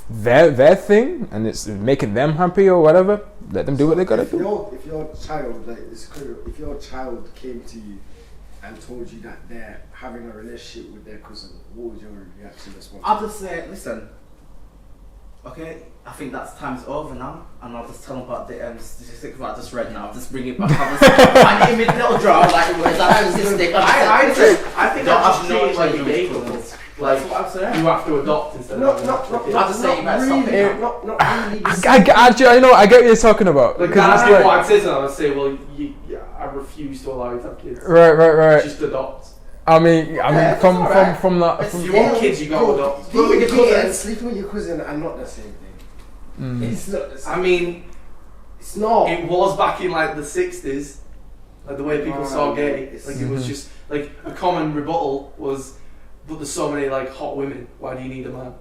their thing and it's making them happy or whatever, let them do what they gotta do. If your child, if your child came to you and told you that they're having a relationship with their cousin, what would your reaction response? I'll just say, listen. Okay, I think that's time's over now, and I'll just tell them about the statistic that I just read now. I'll just bring it back. I'll just find it in my little drawer, where's that statistic? I think that's just no like idea gay what couples. That's what I'm saying. You have to adopt instead of I'll just say you better stop it. Not really. Actually, I get what you're talking about. What I'd say to them, I'd say, well, I refuse to allow you to have kids. Right. Just adopt. I mean, from that. If you want kids, you gotta adopt. Being with your cousin, sleeping with your cousin are not the same thing. It's not the same. I mean, it's not. It was back in the 60s, the way people saw gay. It was just a common rebuttal was, but there's so many hot women. Why do you need a man?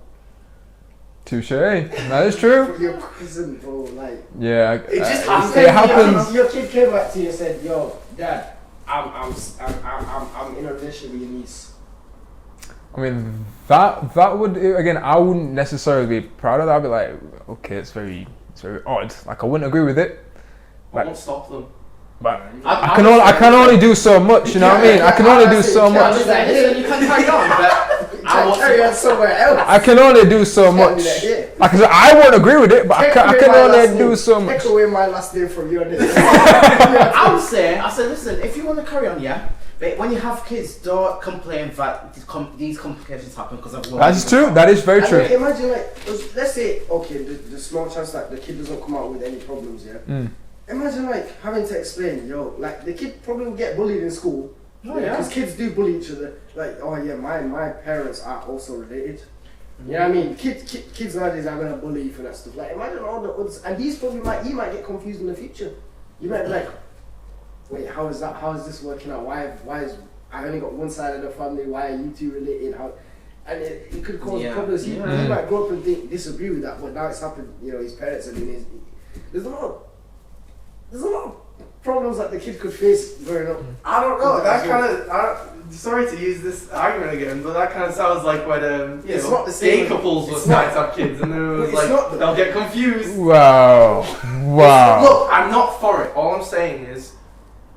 Touche. That is true. Your cousin, bro, yeah. It just happens. It happens. Your kid came back to you and said, "Yo, Dad, I'm in a relationship with your niece." I mean, that would, again, I wouldn't necessarily be proud of that. I'd be like, okay, it's very odd. I wouldn't agree with it. I won't stop them. But I can only do so much. You know what I mean? I can only do so much. Listen, you can carry on, but carry on somewhere else. I can only do so much. Like I said, I won't agree with it, but I can only do so much. Take away my last name from your name. I would say, listen, if you want to carry on, yeah. But when you have kids, don't complain that these complications happen because of. That is true. That is very true. Imagine, like, let's say, okay, the small chance that the kid doesn't come out with any problems, yeah. Imagine like having to explain, like the kid probably will get bullied in school. Oh yeah. Because kids do bully each other. Like, oh yeah, my parents are also related. You know what I mean? Kids nowadays are gonna bully you for that stuff. Like, imagine all the others, and these probably might get confused in the future. You might be like, wait, how is this working out? Why is I only got one side of the family? Why are you two related? And it could cause problems. He might grow up and disagree with that, but now it's happened. His parents are doing it. There's a lot of problems that the kid could face growing up. I don't know. That kind of. Sorry to use this argument again, but that kind of sounds like when it's not the same. Gay couples were trying to have kids, and then it was like they'll get confused. Wow. Look, I'm not for it. All I'm saying is,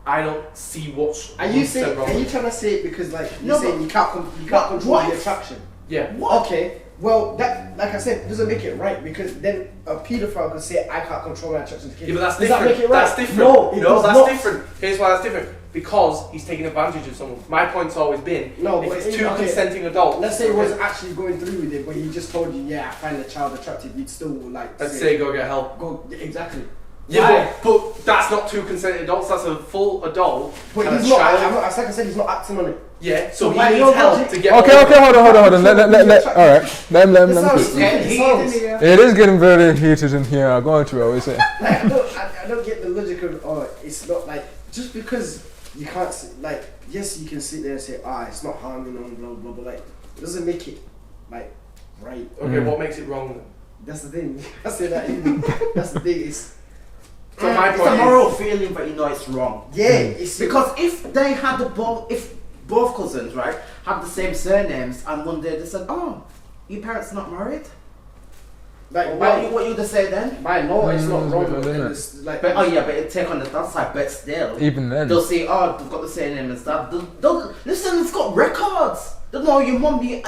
I don't see what's. Are you trying to say it because like you're saying you can't control the attraction? Yeah. What? Okay. Well, that, like I said, doesn't make it right because then a paedophile could say, I can't control my attraction to kids. Yeah, but that's does different. That make it right? That's different. No, that's different. Here's why that's different. Because he's taking advantage of someone. My point's always been, if it's two consenting adults. Let's say he was actually going through with it, but he just told you, I find the child attractive, you'd still like I'd say go get help. Exactly. Yeah, but that's not two consenting adults, that's a full adult. But he's not, like I said, he's not acting on it. Yeah, so he needs help to get Okay, hold on. Alright, let him speak. It is getting very heated in here. Go on, Terrell, is it? Like, I don't get the logic of, it's not like, just because you can't, like, yes, you can sit there and say, it's not harming them, blah, blah, blah, like, it doesn't make it, like, right. Okay, what makes it wrong then? That's the thing. That's the thing, So it's a moral feeling, but it's wrong. Yeah, it's because if they had if both cousins, right, had the same surnames, and one day they said, "Oh, your parents not married," like what you'd say then? By law, it's not wrong. But it take on the that side, but still, even then they'll say, "Oh, they've got the same name and stuff." They'll listen. It's got records. They'll know your mum, your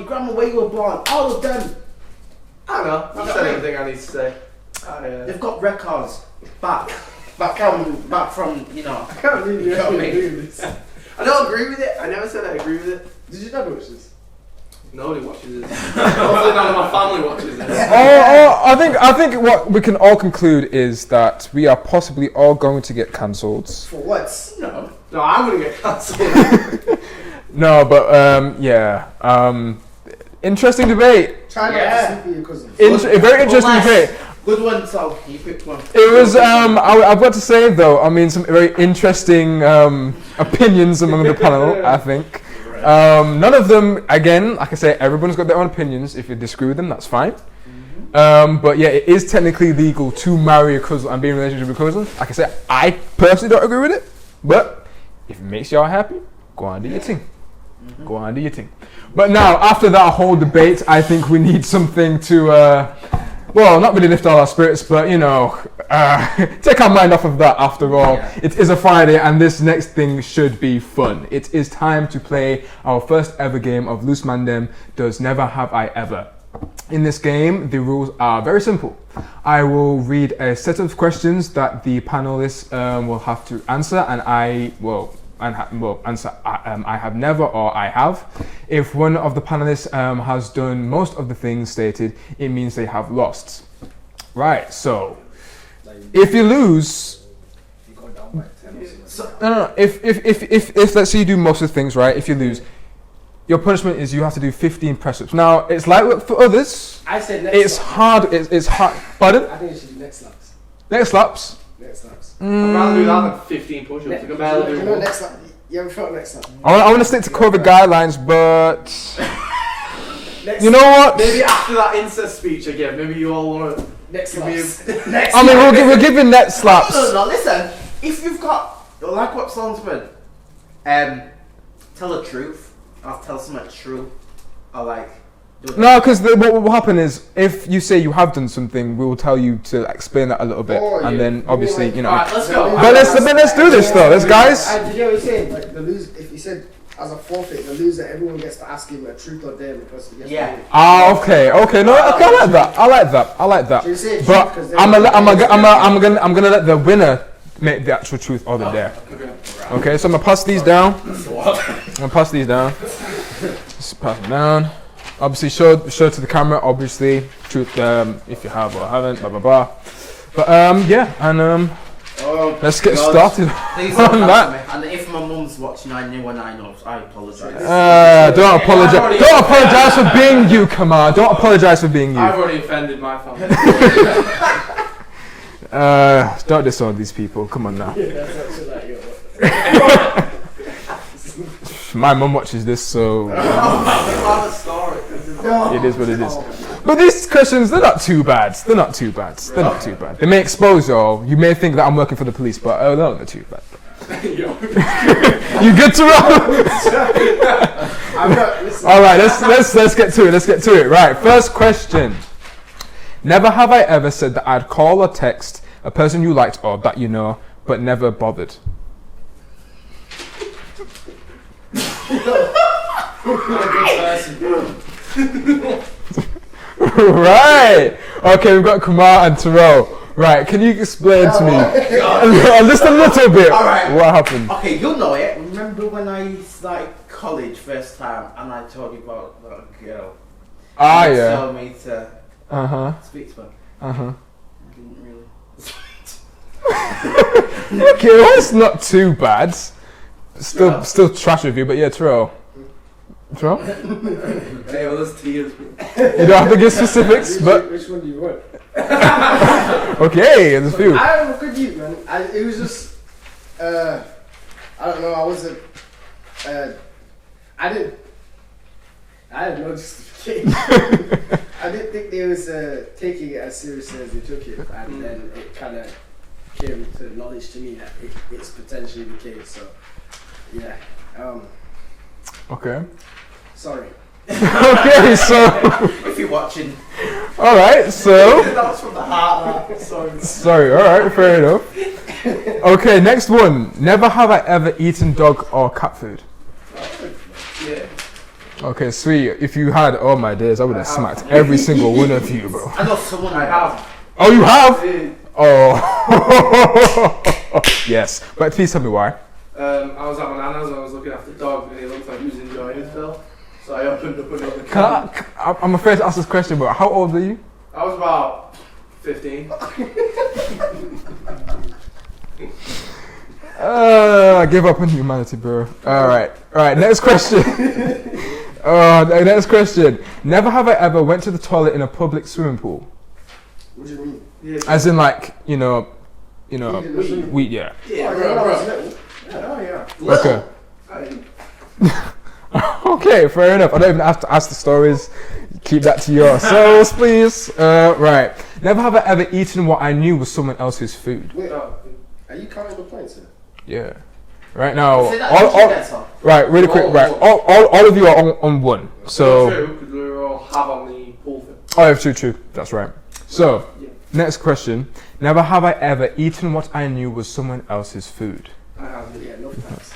grandma, where you were born, all of them. I don't know. I've said everything I need to say. They've got records back from I can't believe you agree with this. I don't agree with it. I never said I agree with it. Did you never watch this? Nobody watches this. Hopefully none of my family watches this. I think what we can all conclude is that we are possibly all going to get cancelled. For what? No, I'm going to get cancelled. No, but interesting debate. Try not to sleep with your cousin. A very interesting debate. Good one, so you picked one. It was, I've got to say though, some very interesting opinions among the panel, I think. None of them, again, like I say, everyone's got their own opinions. If you disagree with them, that's fine. But yeah, it is technically legal to marry a cousin and be in a relationship with a cousin. Like I say, I personally don't agree with it. But if it makes y'all happy, go on, do your thing. Go on, do your thing. But now, after that whole debate, I think we need something to... not really lift all our spirits, but take our mind off of that after all. Yeah. It is a Friday and this next thing should be fun. It is time to play our first ever game of Loose Mandem, Does Never Have I Ever. In this game, the rules are very simple. I will read a set of questions that the panelists will have to answer, and I will answer I have never or I have. If one of the panelists has done most of the things stated, it means they have lost. Right, so if you lose, no. If let's say you do most of the things right, if you lose, your punishment is you have to do 15 press-ups. Now it's light work for others. I said next. It's hard. It's hard. Pardon? I think you should do next slaps. Next slaps. Next slaps. I'd rather do that than 15 push-ups. I can barely do one. Next lap. You ever felt next lap? I want to stick to COVID guidelines, but you know what? Maybe after that incest speech again, maybe you all want to next give me next. I mean, we're giving net slaps. No, listen. If you've got like what songs were, tell the truth. I'll tell something true. I like. No, because what will happen is if you say you have done something, we will tell you to explain that a little bit, and then obviously Alright, let's go. But let's do this though, let's guys. Did you ever say like the lose? If you said as a forfeit, the loser, everyone gets to ask him a truth or dare, and the person gets to win. Okay, no, okay, I like that. So you say But truth, 'cause I'm gonna let the winner make the actual truth or the dare. Okay, so I'm gonna pass these down. Just pass them down. Obviously, show to the camera. Obviously, truth. If you have or haven't, blah blah blah. But yeah, and let's get started Please on don't that. me. And if my mum's watching, I knew when I know. I apologise. Don't apologize. Don't apologize for being you, Kamar. Don't apologize for being you. I've already offended my family. Don't disown these people. Come on now. My mum watches this, so it is what it is. But these questions, they're not too bad. They may expose y'all. You may think that I'm working for the police, but they're not too bad. You good to roll? All right, let's get to it. Right, first question. Never have I ever said that I'd call or text a person you liked or that you know, but never bothered. Right. Okay, we've got Kumar and Terrell. Right, can you explain to me just a little bit what happened? Okay, you'll know it. Remember when I started college first time and I told you about that girl? Yeah. You told me to speak to her. I didn't really. Okay, well, it's not too bad. Still trash review, but yeah, Terrell. Hey, well, there's tears. You don't have to give specifics, but which one do you want? okay, there's a few. I am a good youth, man. It was just, I don't know. I wasn't. I had no justification. I didn't think they was taking it as seriously as they took it, and then it kind of came to knowledge to me that it's potentially the case. So, yeah. Okay. Sorry. Okay, so If you're watching. all right, so That was from the heart. sorry. All right, fair enough. Okay, next one. Never have I ever eaten dog or cat food. Yeah. Okay, sweet. If you had, oh my days, I would have smacked every single one of you, bro. I know someone I have. Oh, you have? Yeah. Oh, yes. But please tell me why. I was at my nana's and I was looking after the dog and he looked like he was enjoying himself. So I opened up another can. I'm afraid to ask this question, but how old are you? I was about 15. I give up on humanity, bro. All right. Next question. Next question. Never have I ever went to the toilet in a public swimming pool. What do you mean? Yeah. As in, like, you know, Weed. yeah. Yeah, bro. Oh, yeah. Okay. Okay, fair enough. I don't even have to ask the stories. Keep that to yourselves, please. Right. Never have I ever eaten what I knew was someone else's food. Wait, are you counting the points here? Yeah. Right now, Say that right, really quick. Right, all of you are on one. So. True, because we were all have on the pool thing. Oh, yeah, true. That's right. So, next question. Never have I ever eaten what I knew was someone else's food. I have. Yeah, no thanks.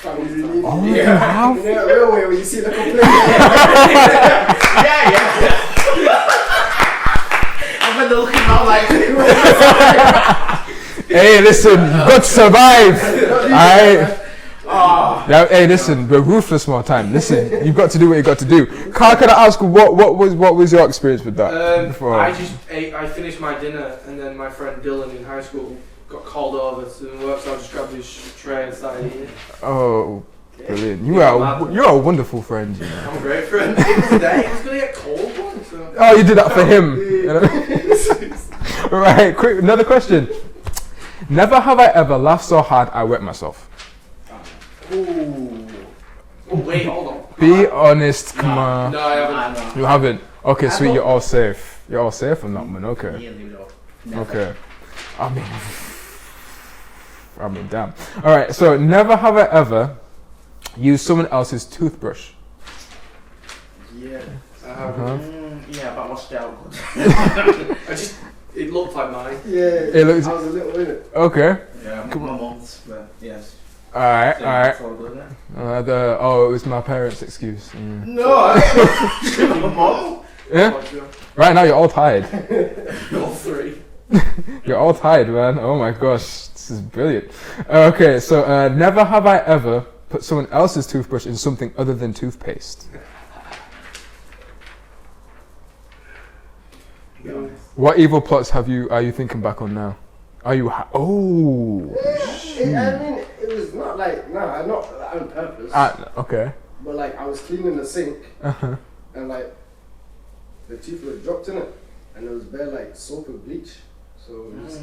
Oh, you have? Yeah, real way when you see the complaint. Yeah. I'm gonna look out like. Hey, listen, you've got to survive. Alright. Hey, listen, we're ruthless more time. Listen, you've got to do what you got to do. Carl, can I ask what was your experience with that? I finished my dinner and then my friend Dylan in high school got called over to work, so I just grabbed his tray and started eating. Oh, brilliant! You're a wonderful friend. You know. I'm a great friend. He was there. He was gonna get cold one. So. Oh, you did that for him. You know? Right, quick, another question. Never have I ever laughed so hard I wet myself. Ooh. Oh, wait, hold on. Be honest, come on. No, I haven't. You haven't. Okay, sweet. You're all safe. You're all safe on that one. Okay. Okay. I mean, damn. All right. So, never have I ever used someone else's toothbrush. Yeah. Yeah, but I washed it out. It looked like mine. Yeah. It looks. I was a little in it. Okay. Yeah, my mom's, but yes. All right. It was my parents' excuse. Mm. No, my mum. Yeah? Right now you're all tired. All three. You're all tired, man. Oh my gosh, this is brilliant. Okay, so never have I ever put someone else's toothbrush in something other than toothpaste. What evil plots are you thinking back on now? Are you oh? I mean, it was not like not on purpose. Okay. But like I was cleaning the sink, Uh-huh. and like the toothbrush dropped in it, and there was bare like soap and bleach. So it was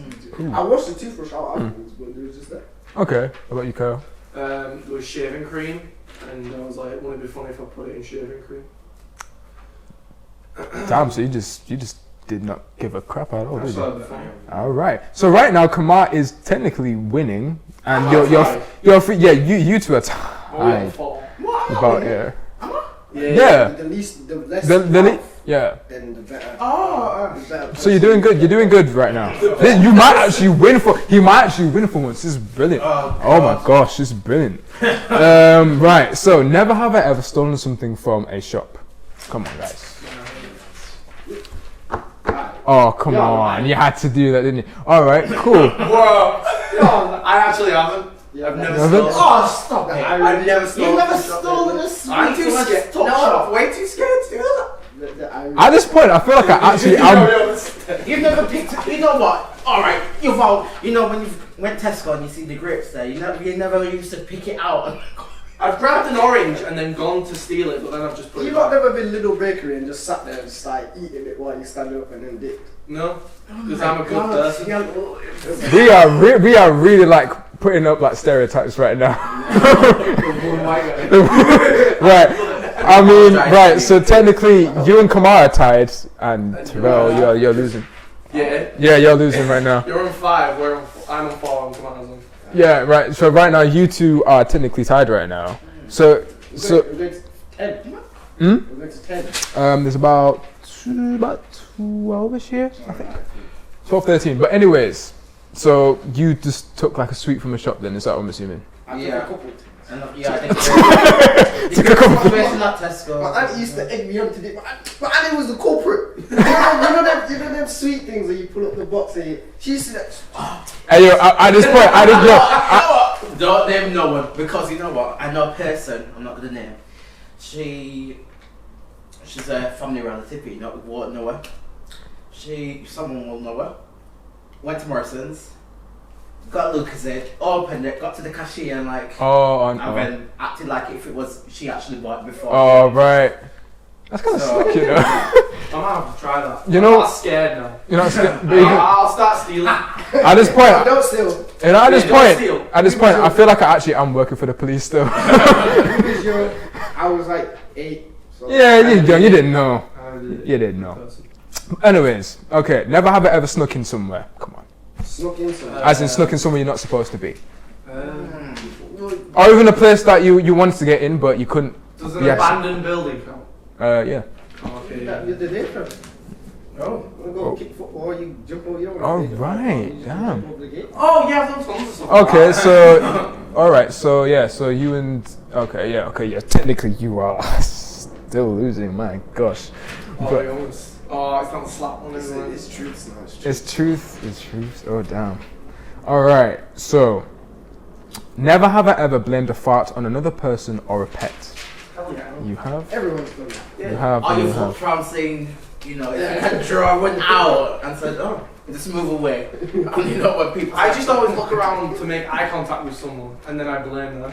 I washed the toothbrush out afterwards, but it was just there. Okay. How about you, Kyle? There was shaving cream, and I was like, wouldn't it be funny if I put it in shaving cream? Damn. So you just did not give a crap at all, did you? That'd be funny. All right. So right now, Kamar is technically winning, and you're free. Yeah, you two are tied. About Yeah. The less yeah. then the better. Oh, The better So you're doing good. You're doing good right now. You might actually win for. He might actually win for once. This is brilliant. Oh my gosh, this is brilliant. Right. So never have I ever stolen something from a shop. Come on, guys. Oh come on! You had to do that, didn't you? All right. Cool. Whoa! No, I actually haven't. I've never stolen. Oh, stop it! I've never stolen. You've never from shop. stolen a sweet I'm too from a scared. top No, shop. I'm way too scared to do that. At this point, I feel like I actually am. You've never picked. You know what? All right, you've all. You know when you went Tesco and you see the grapes there. You never used to pick it out. I've grabbed an orange and then gone to steal it, but then I've just put it You've back. never been Little Bakery and just sat there and just like eating it while you stand up and then dipped. No, because I'm a good person. We are really like putting up like stereotypes right now. Right. I mean, right. So technically, you and Kamar are tied, and Terrell, you're losing. Yeah. Yeah, you're losing right now. You're on 5. I'm on 4. And Kamar's on. Yeah, right. So right now, you two are technically tied right now. So We're going to 10. We're going to 10. there's about 12ish here, I think. 12, 13. But anyways, so you just took like a sweet from a shop then, is that what I'm assuming? I took a couple. I think Took a couple. not Tesco. My aunt used to egg me on to do. My auntie was the culprit. you know them sweet things that you pull up the box and she used to. Hey yo, at this point, I didn't know. Don't name no one because you know what? I know a person. I'm not gonna name. She's a family relative. You know, won't know her. Someone will know her. Went to Morrison's. Got Lucasade, opened it, got to the cashier and like, and then acted like if it was she actually bought it before. Oh right, that's kind of slick, you know. I might have to try that. You know, I'm not scared now. You're not scared. I'll start stealing. At this point, Don't steal. you know, steal. at this point, I feel like I actually am working for the police still. I was like 8. So Yeah, you didn't know. You didn't know. Anyways, okay, never have I ever snuck in somewhere. Come on. Snuck in somewhere. As in snuck in somewhere you're not supposed to be. Does Or even a place that you wanted to get in but you couldn't. an Yes. abandoned building count? Yeah. Okay. That the day from. No, you go kick football, you jump over your All right, damn. Oh yeah, I've done tons of stuff. Okay, so alright, so yeah, so you and yeah, technically you are still losing, my gosh. But it's not a slap on everyone. It's truth, no, it's truth. it's truth. Oh damn. Alright, so never have I ever blamed a fart on another person or a pet. Hell yeah. You have? Everyone's done that. You have, Are you you have. from saying, you know, if you draw one out and said, oh, just move away. And you know what people I just always look around to make eye contact with someone, and then I blame them.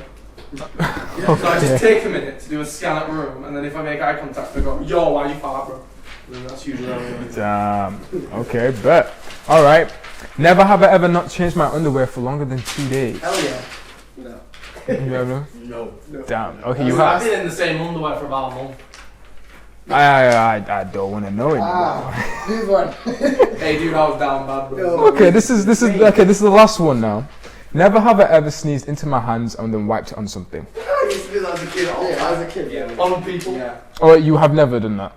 So I just take a minute to do a scan at the room, and then if I make eye contact, I go, yo, why you fart, bro? And then that's usually how it goes. Damn. Okay, bet. Alright. Never have I ever not changed my underwear for longer than 2 days. Hell yeah. No. You ever? No. Damn. Okay, you I've have. been in the same underwear for about a month. I don't want to know anymore. Move on. Hey dude, I was down bad, bro. No. Okay, this is the last one now. Never have I ever sneezed into my hands and then wiped it on something. I used to do that as a kid. Yeah, as a kid. Yeah. On people. Yeah. Or you have never done that.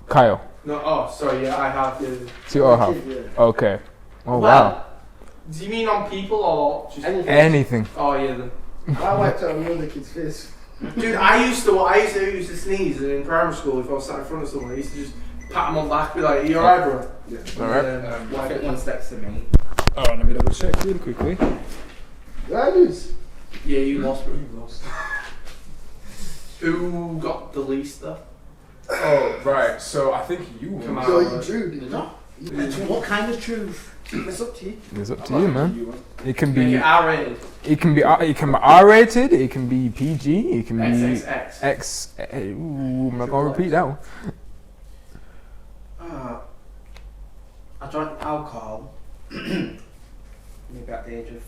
Kyle. No, oh, sorry, yeah, I have. Yeah. So you all have. Yeah. Okay. Oh Well, wow. Do you mean on people or just Anything. Oh yeah, then. I wiped out another kid's face. Dude, I used to sneeze in primary school if I was sat in front of someone. I used to just pat him on the back, be like, "You alright, bro?" Yeah. Alright. Wipe it 1 step to me. Oh, let me double check really quickly. Did I lose? Yeah, you lost, bro. You lost. Who got the least though? Oh, right. So I think you won. Come on. Yo, you drew, didn't you? No. What kind of truth? It's up to you. It's up to you, man. It can Make be. it R-rated. It can be R-rated. It can be PG. It can be XXX. X. Ooh, I'm not gonna repeat that one. I drank alcohol. Maybe at the age of.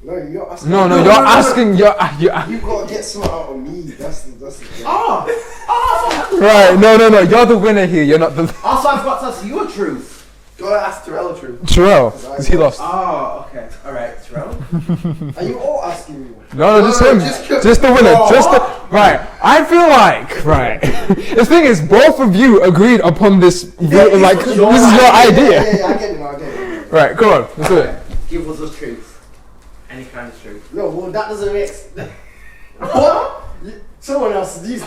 No, you're asking. No, you're asking. You're. You gotta get something out of me. That's the thing. Right. No. You're the winner here. You're not the. Also, I've got to ask you a truth. Gotta ask Terrell a truth. Terrell, because he lost. Oh, okay. Alright, Terrell. Are you all asking me? No, just him. Just the winner. Just the. Right. I feel like. Right. The thing is, both of you agreed upon this. Like, this is your idea. Yeah, I get it. Right. Come on. Let's do it. Give us a truth. Any kind of truth. No, well, that doesn't make sense. What? Someone else did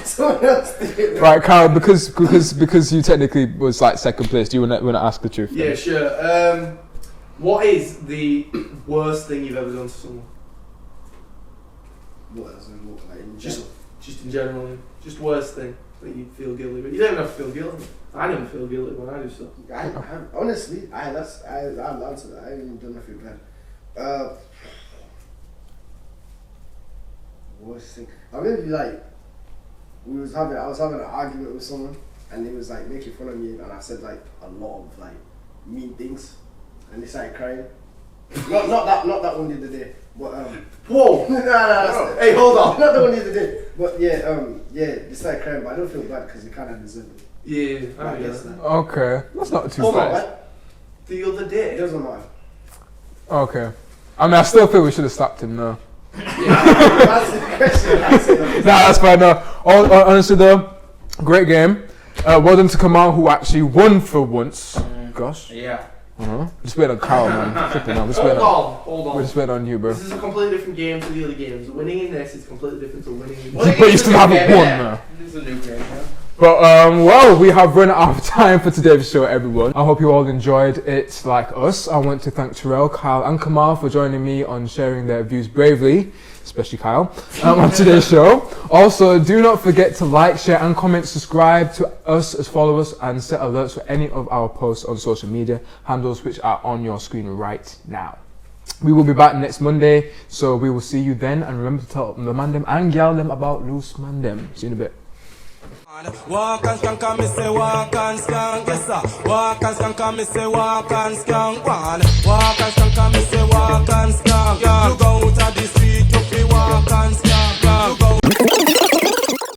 it. Right, Kyle. Because you technically was like second place. Do you wanna ask the truth? Yeah, sure. What is the worst thing you've ever done to someone? What as in what, like in Just general? in general, just worst thing that you feel guilty with. You don't even have to feel guilty. I never feel guilty when I do stuff. I honestly, I'll answer that. I ain't even done nothing bad. Worst thing. I remember like I was having an argument with someone and they was like making fun of me and I said like a lot of like mean things and they started crying. not that one the other day. But Whoa! no. Hey, hold on. Not the one the other day. But they started crying, but I don't feel bad because they kinda deserve it. Yeah, I guess guess that. Okay, that's not too Hold on, bad. what? The other day. It doesn't matter. Okay. I mean, I still feel we should have stopped him. No. That's the question. Nah, that's fine. No. Honestly, though, great game. Well done to Kamal, who actually won for once. Gosh. Yeah. Just wait on Kyle, man. Flipping out. Hold on. We're just waiting on you, bro. This is a completely different game to the other games. Winning in this is completely different to winning in But you still haven't won, man. This is a new game, yeah. But well, we have run out of time for today's show, everyone. I hope you all enjoyed it like us. I want to thank Terrell, Kyle, and Kamal for joining me on sharing their views bravely, especially Kyle, on today's show. Also, do not forget to like, share, and comment. Subscribe to us as followers and set alerts for any of our posts on social media handles, which are on your screen right now. We will be back next Monday, so we will see you then. And remember to tell the Mandem and gal them about Loose Mandem. See you in a bit. Walk and skank and me say walk and skank, yes sir. Walk and skank and me say walk and skank. Walk and skank and me say walk and skank. You go to the street, you fi walk and skank. You go.